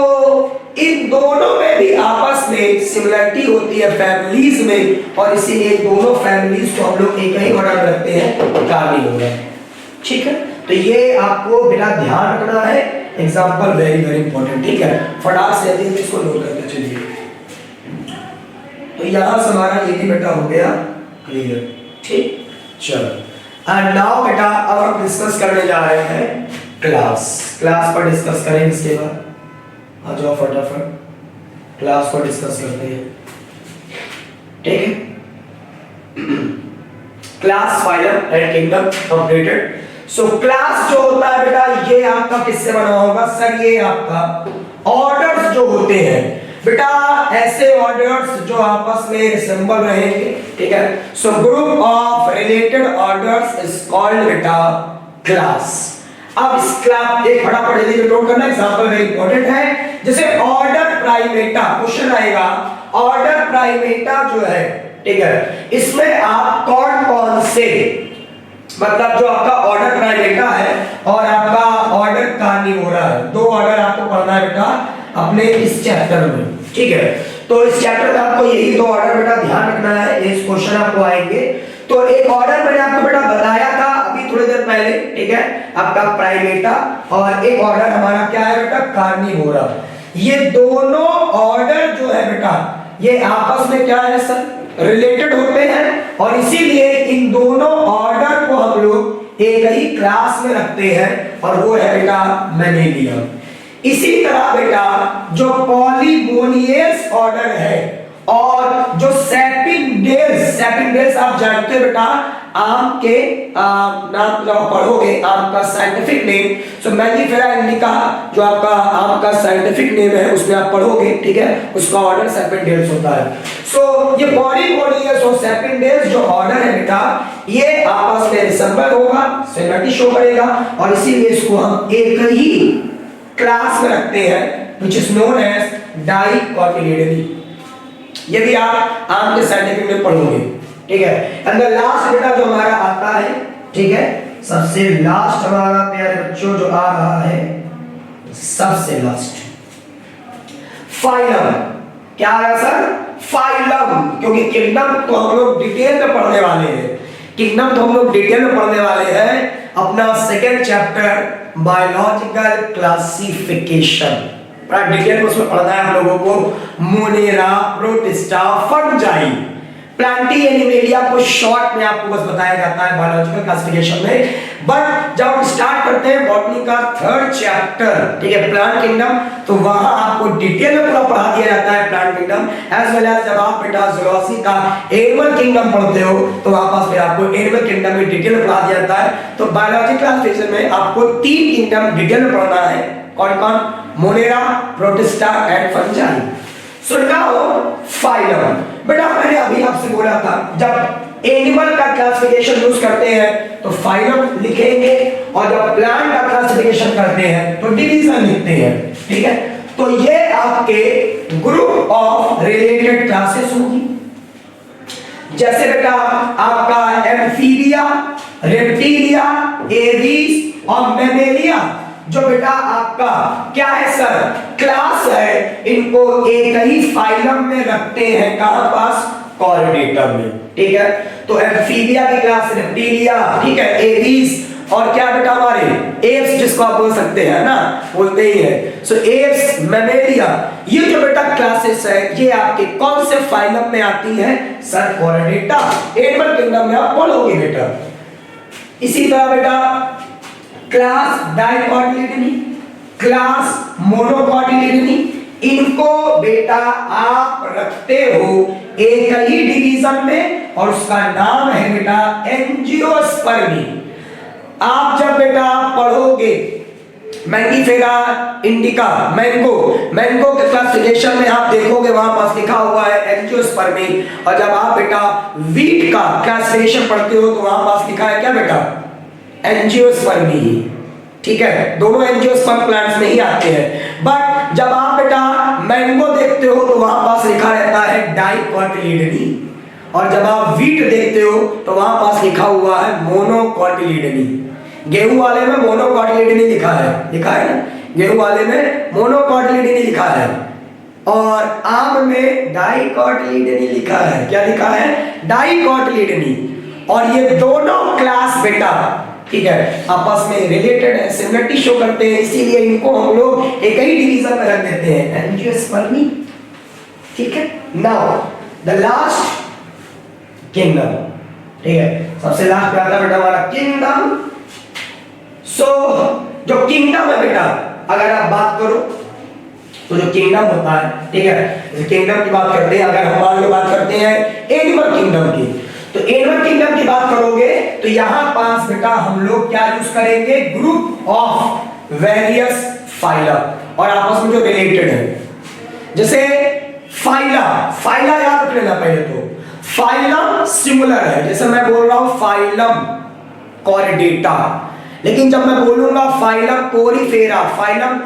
इन दोनों में भी आपस में सिमिलरिटी होती है फैमिलीज में और इसीलिए दोनों फैमिलीज को हम लोग एक ही ऑर्डर में रखते हैं, कार्निवोरा, ठीक है। तो ये आपको बिना ध्यान रखना है, एग्जांपल वेरी वेरी इंपॉर्टेंट, ठीक है। फटाक से यदि इसको नोट करते चलिए। तो यहां से हमारा ये भी बेटा हो गया क्लियर, ठीक। चलो एंड नाउ बेटा अब हम डिस्कस करने जा रहे हैं क्लास। क्लास पर डिस्कस करेंगे, इसके बाद आ जाओ फटाफट क्लास पर डिस्कस करते हैं, ठीक है। Class phylum and kingdom completed. So class जो होता है बेटा ये आपका किससे बना होगा? सर ये आपका ऑर्डर्स जो होते हैं बेटा, ऐसे ऑर्डर्स जो आपस में रिसेंबल रहेंगे, ठीक है। So group of related orders is called बेटा क्लास। अब इस क्लास एक फटाफट जल्दी नोट करना, एग्जांपल वेरी इंपॉर्टेंट है। जैसे ऑर्डर प्राइमेटा, क्वेश्चन आएगा ऑर्डर प्राइमेटा जो है, ठीक है, इसमें आप कौन कौन से, मतलब जो आपका ऑर्डर प्राइमेटा है और आपका ऑर्डर कार्निवोरा है, दो ऑर्डर आपको पढ़ना है बेटा अपने इस चैप्टर में, ठीक है। तो इस चैप्टर में आपको यही दो ऑर्डर बेटा ध्यान रखना है, इस क्वेश्चन आपको आएंगे। तो एक ऑर्डर मैंने आपको बेटा बताया था अभी थोड़ी देर पहले, ठीक है, आपका प्राइमेटा, और एक ऑर्डर हमारा क्या है बेटा? कार्निवोरा। ये दोनों ऑर्डर जो है बेटा ये आपस में क्या है सर? रिलेटेड होते हैं और इसीलिए इन दोनों ऑर्डर को हम लोग एक ही क्लास में रखते हैं और वो है बेटा मैमेलिया। इसी तरह बेटा जो पॉलीमोनियस ऑर्डर है और जो सेपिंडेल्स आप जानते हो बेटा, आम के नाम जब पढ़ोगे, आम का साइंटिफिक नेम, सो मैंगिफेरा इंडिका जो आपका आम का साइंटिफिक नेम है उसमें आप पढ़ोगे, ठीक है, उसका ऑर्डर सेपिंडेल्स होता है। सो ये पॉलीमोनियस और सेपिंडेल्स जो ऑर्डर है बेटा, ये आपस में रिसेंबल होगा, सिमिलरिटी शो करेगा और इसीलिए इसको हम एक ही क्लास में रखते हैं which is known as डाइकोटिलिडनी। ये भी आप आम के साइंटिफिक में पढ़ोगे, ठीक है। एंड द लास्ट बेटा जो हमारा आता है, ठीक है, सबसे लास्ट हमारा प्यारे बच्चों जो आ रहा है, सबसे लास्ट फाइलम। क्या है सर? फाइलम, क्योंकि किंगडम तो हम लोग डिटेल में पढ़ने वाले हैं, किंगडम तो हम लोग डिटेल में पढ़ने वाले हैं अपना सेकेंड चैप्टर बायोलॉजिकल क्लासिफिकेशन, बड़ा डिटेल में उसमें पढ़ना है हम लोगों को। Monera, protista, fungi, Plantae animalia को शॉर्ट में आपको बस बताया जाता है बायोलॉजिकल क्लासिफिकेशन में। बट जब हम स्टार्ट करते हैं बॉटनी का थर्ड चैप्टर, ठीक है, प्लांट किंगडम, तो वहां आपको डिटेल में पूरा पढ़ा दिया जाता है plant kingdom as well as जब आप बेटा जूलॉजी का एनिमल किंगडम पढ़ते हो तो वहां पास फिर आपको एनिमल किंगडम में डिटेल में पढ़ा दिया जाता है। तो बायोलॉजिकल क्लासिफिकेशन में आपको 3 किंगडम डिटेल में पढ़ना है, कौन कौन? Monera, protista and fungi. So now phylum, बेटा मैंने अभी आपसे बोला था जब एनिमल का क्लासिफिकेशन यूज करते हैं तो फाइलम लिखेंगे और जब प्लांट का क्लासिफिकेशन करते हैं तो डिवीजन लिखते हैं, ठीक है। तो ये आपके ग्रुप ऑफ रिलेटेड क्लासेस होगी, जैसे बेटा आपका एम्फीबिया, रेप्टिलिया, एवीज और मैमेलिया जो बेटा आपका क्या है सर? क्लास है, इनको एक ही फाइलम में रखते हैं, कहां पास? कॉर्डेटा में, ठीक है। तो एम्फीबिया की क्लास रेप्टिलिया, ठीक है, एवीज और क्या बेटा हमारे एप्स, जिसको आप बोल सकते हैं ना, बोलते ही है। सो एप्स, मैमेलिया, ये जो बेटा क्लासेस है ये आपके कौन से फाइलम में आती है? सर कॉर्डेटा, एनिमल किंगडम में आप पढ़ोगे बेटा। इसी तरह बेटा क्लास डाइकोटिलिडनी, क्लास मोनोकोटिलिडनी, इनको बेटा आप रखते हो एक ही डिवीजन में और उसका नाम है बेटा एंजियोस्पर्मी। आप जब बेटा पढ़ोगे मैंगिफेरा इंडिका, मैंगो के क्लासिफिकेशन में आप देखोगे वहां पास लिखा हुआ है एंजियोस्पर्मी, और जब आप बेटा वीट का क्लासिफिकेशन पढ़ते हो तो वहां पास लिखा है क्या बेटा? एंजियोस्पर्मी, ठीक है। दोनों एंजियोस्पर्म प्लांट्स में ही आते हैं। बट जब आप बेटा मैंगो देखते हो तो वहां पास लिखा रहता है डाइकोटिलिडनी, और जब आप वीट देखते हो तो वहां पास लिखा हुआ है मोनोकोटिलिडनी। गेहूं वाले में मोनोकोटिलिडनी लिखा है ना, गेहूं वाले में मोनोकोटिलिडनी लिखा है, और आम में डाइकोटिलिडनी लिखा है। क्या लिखा है? डाइकोटिलिडनी। और ये दोनों क्लास बेटा, ठीक है, आपस में रिलेटेड है, सिमिलरिटी शो करते हैं, इसीलिए इनको हम लोग एक ही डिवीजन में रख देते हैं, एंजियोस्पर्मी, ठीक है। नाउ द लास्ट किंगडम, ठीक है, सबसे लास्ट पे आता है बेटा हमारा किंगडम। सो जो किंगडम है बेटा, अगर आप बात करो तो जो किंगडम होता है, ठीक है, किंगडम की बात करते हैं, अगर हम मान लो बात करते हैं एनिमल किंगडम की, तो एनिमल किंगडम की बात करोगे तो यहां पास बेटा हम लोग क्या यूज करेंगे? ग्रुप ऑफ वेरियस फाइला, और आपस में जो रिलेटेड है, जैसे फाइला याद रख लेना पहले तो। फाइलम सिंगुलर है, जैसे मैं बोल रहा हूं फाइलम कॉर्डेटा, लेकिन जब मैं बोलूंगा फाइलम कोरीफेरा, फाइलम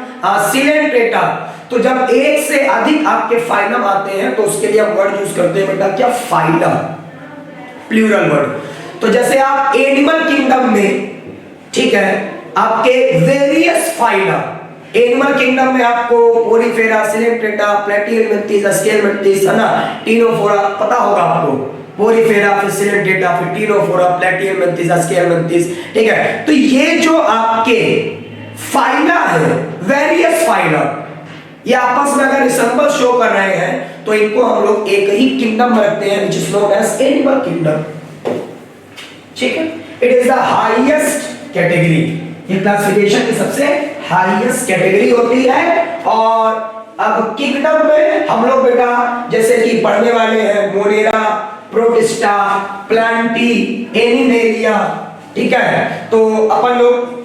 सिलेंट्रेटा, तो जब एक से अधिक आपके फाइलम आते हैं तो उसके लिए हम वर्ड यूज करते हैं बेटा क्या? Phylum, plural word. तो जैसे आप एनिमल किंगडम में, ठीक है, आपके वेरियस फाइला, एनिमल किंगडम में आपको पोरीफेरा, सिलेंट्रेटा, प्लेटियलमेंथिस, स्केलमेंथिस, है ना, टीनोफोरा, पता होगा आपको, पोरीफेरा, फिर सिलेंट्रेटा, फिर टीनोफोरा, प्लेटियलमेंथिस, स्केलमेंथिस, ठीक है। तो ये जो आपके फाइला है, वेरियस फाइला, ये आपस में अगर रिसेंबल शो कर रहे हैं तो इनको हम लोग एक ही किंगडम में रखते हैं, which is known as animal kingdom, ठीक है। It is the highest category, ये क्लासिफिकेशन की सबसे हाईएस्ट कैटेगरी होती है। और अब किंगडम में हम लोग बेटा जैसे कि पढ़ने वाले हैं मोनेरा, प्रोटिस्टा, प्लांटी, एनिमेलिया, ठीक है। तो अपन लोग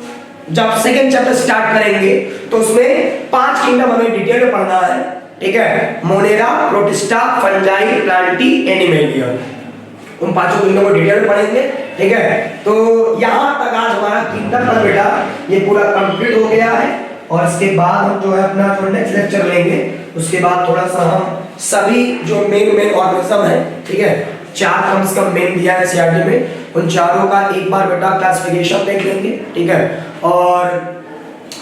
जब सेकंड चैप्टर स्टार्ट करेंगे तो उसमें 5 किंगडम हमें डिटेल में पढ़ना है, ठीक है। Monera, protista, fungi, Plantae, animalia, उन 5 किंगडम को डिटेल में पढ़ेंगे, ठीक है। तो यहां तक आज हमारा किंगडम का बेटा ये पूरा कंप्लीट हो गया है। और इसके बाद हम जो है अपना जो नेक्स्ट लेक्चर लेंगे, उसके बाद थोड़ा सा हम सभी जो मेन ऑर्गेनिज्म है, ठीक है, 4 कम से कम मेन दिया है एनसीईआरटी में, उन चारों का एक बार बेटा क्लासिफिकेशन देख लेंगे, ठीक है। और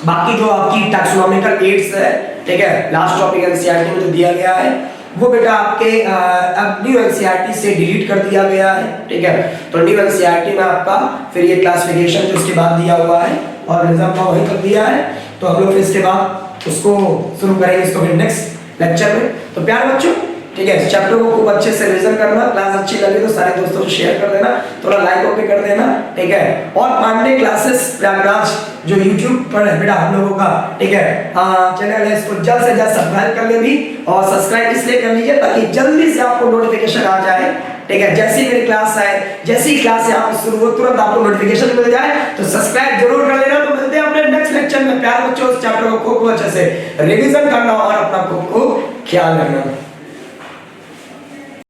बाकी जो आपकी टैक्सोनॉमिकल एड्स है, ठीक है, लास्ट टॉपिक एनसीईआरटी में जो दिया गया है वो बेटा आपके अब न्यू एनसीईआरटी से डिलीट कर दिया गया है, ठीक है। तो न्यू एनसीईआरटी में आपका फिर ये क्लासिफिकेशन जो उसके बाद दिया हुआ है और रिजल्ट का वही कर दिया है। तो हम लोग इसके बाद उसको शुरू करेंगे इसको फिर नेक्स्ट लेक्चर में। तो प्यार बच्चों, ठीक है, इस चैप्टर को खूब अच्छे से रिवीजन करना, क्लास अच्छी लगे तो सारे दोस्तों को शेयर कर देना, थोड़ा लाइक ओके कर देना, ठीक है। और पांडे क्लासेस प्रयागराज जो YouTube पर है बेटा हम लोगों का, ठीक है, चैनल है, इसको जल्द से जल्द सब्सक्राइब कर ले भी, और सब्सक्राइब इसलिए कर लीजिए ताकि जल्दी से आपको नोटिफिकेशन आ जाए, ठीक है। जैसी मेरी क्लास आए, जैसी क्लास यहाँ पर शुरू हो तुरंत आपको नोटिफिकेशन मिल जाए, तो सब्सक्राइब जरूर कर लेना। तो मिलते हैं अपने नेक्स्ट लेक्चर में। प्यार बच्चों, इस चैप्टर को खूब अच्छे से रिवीजन करना और अपना खूब ख्याल रखना।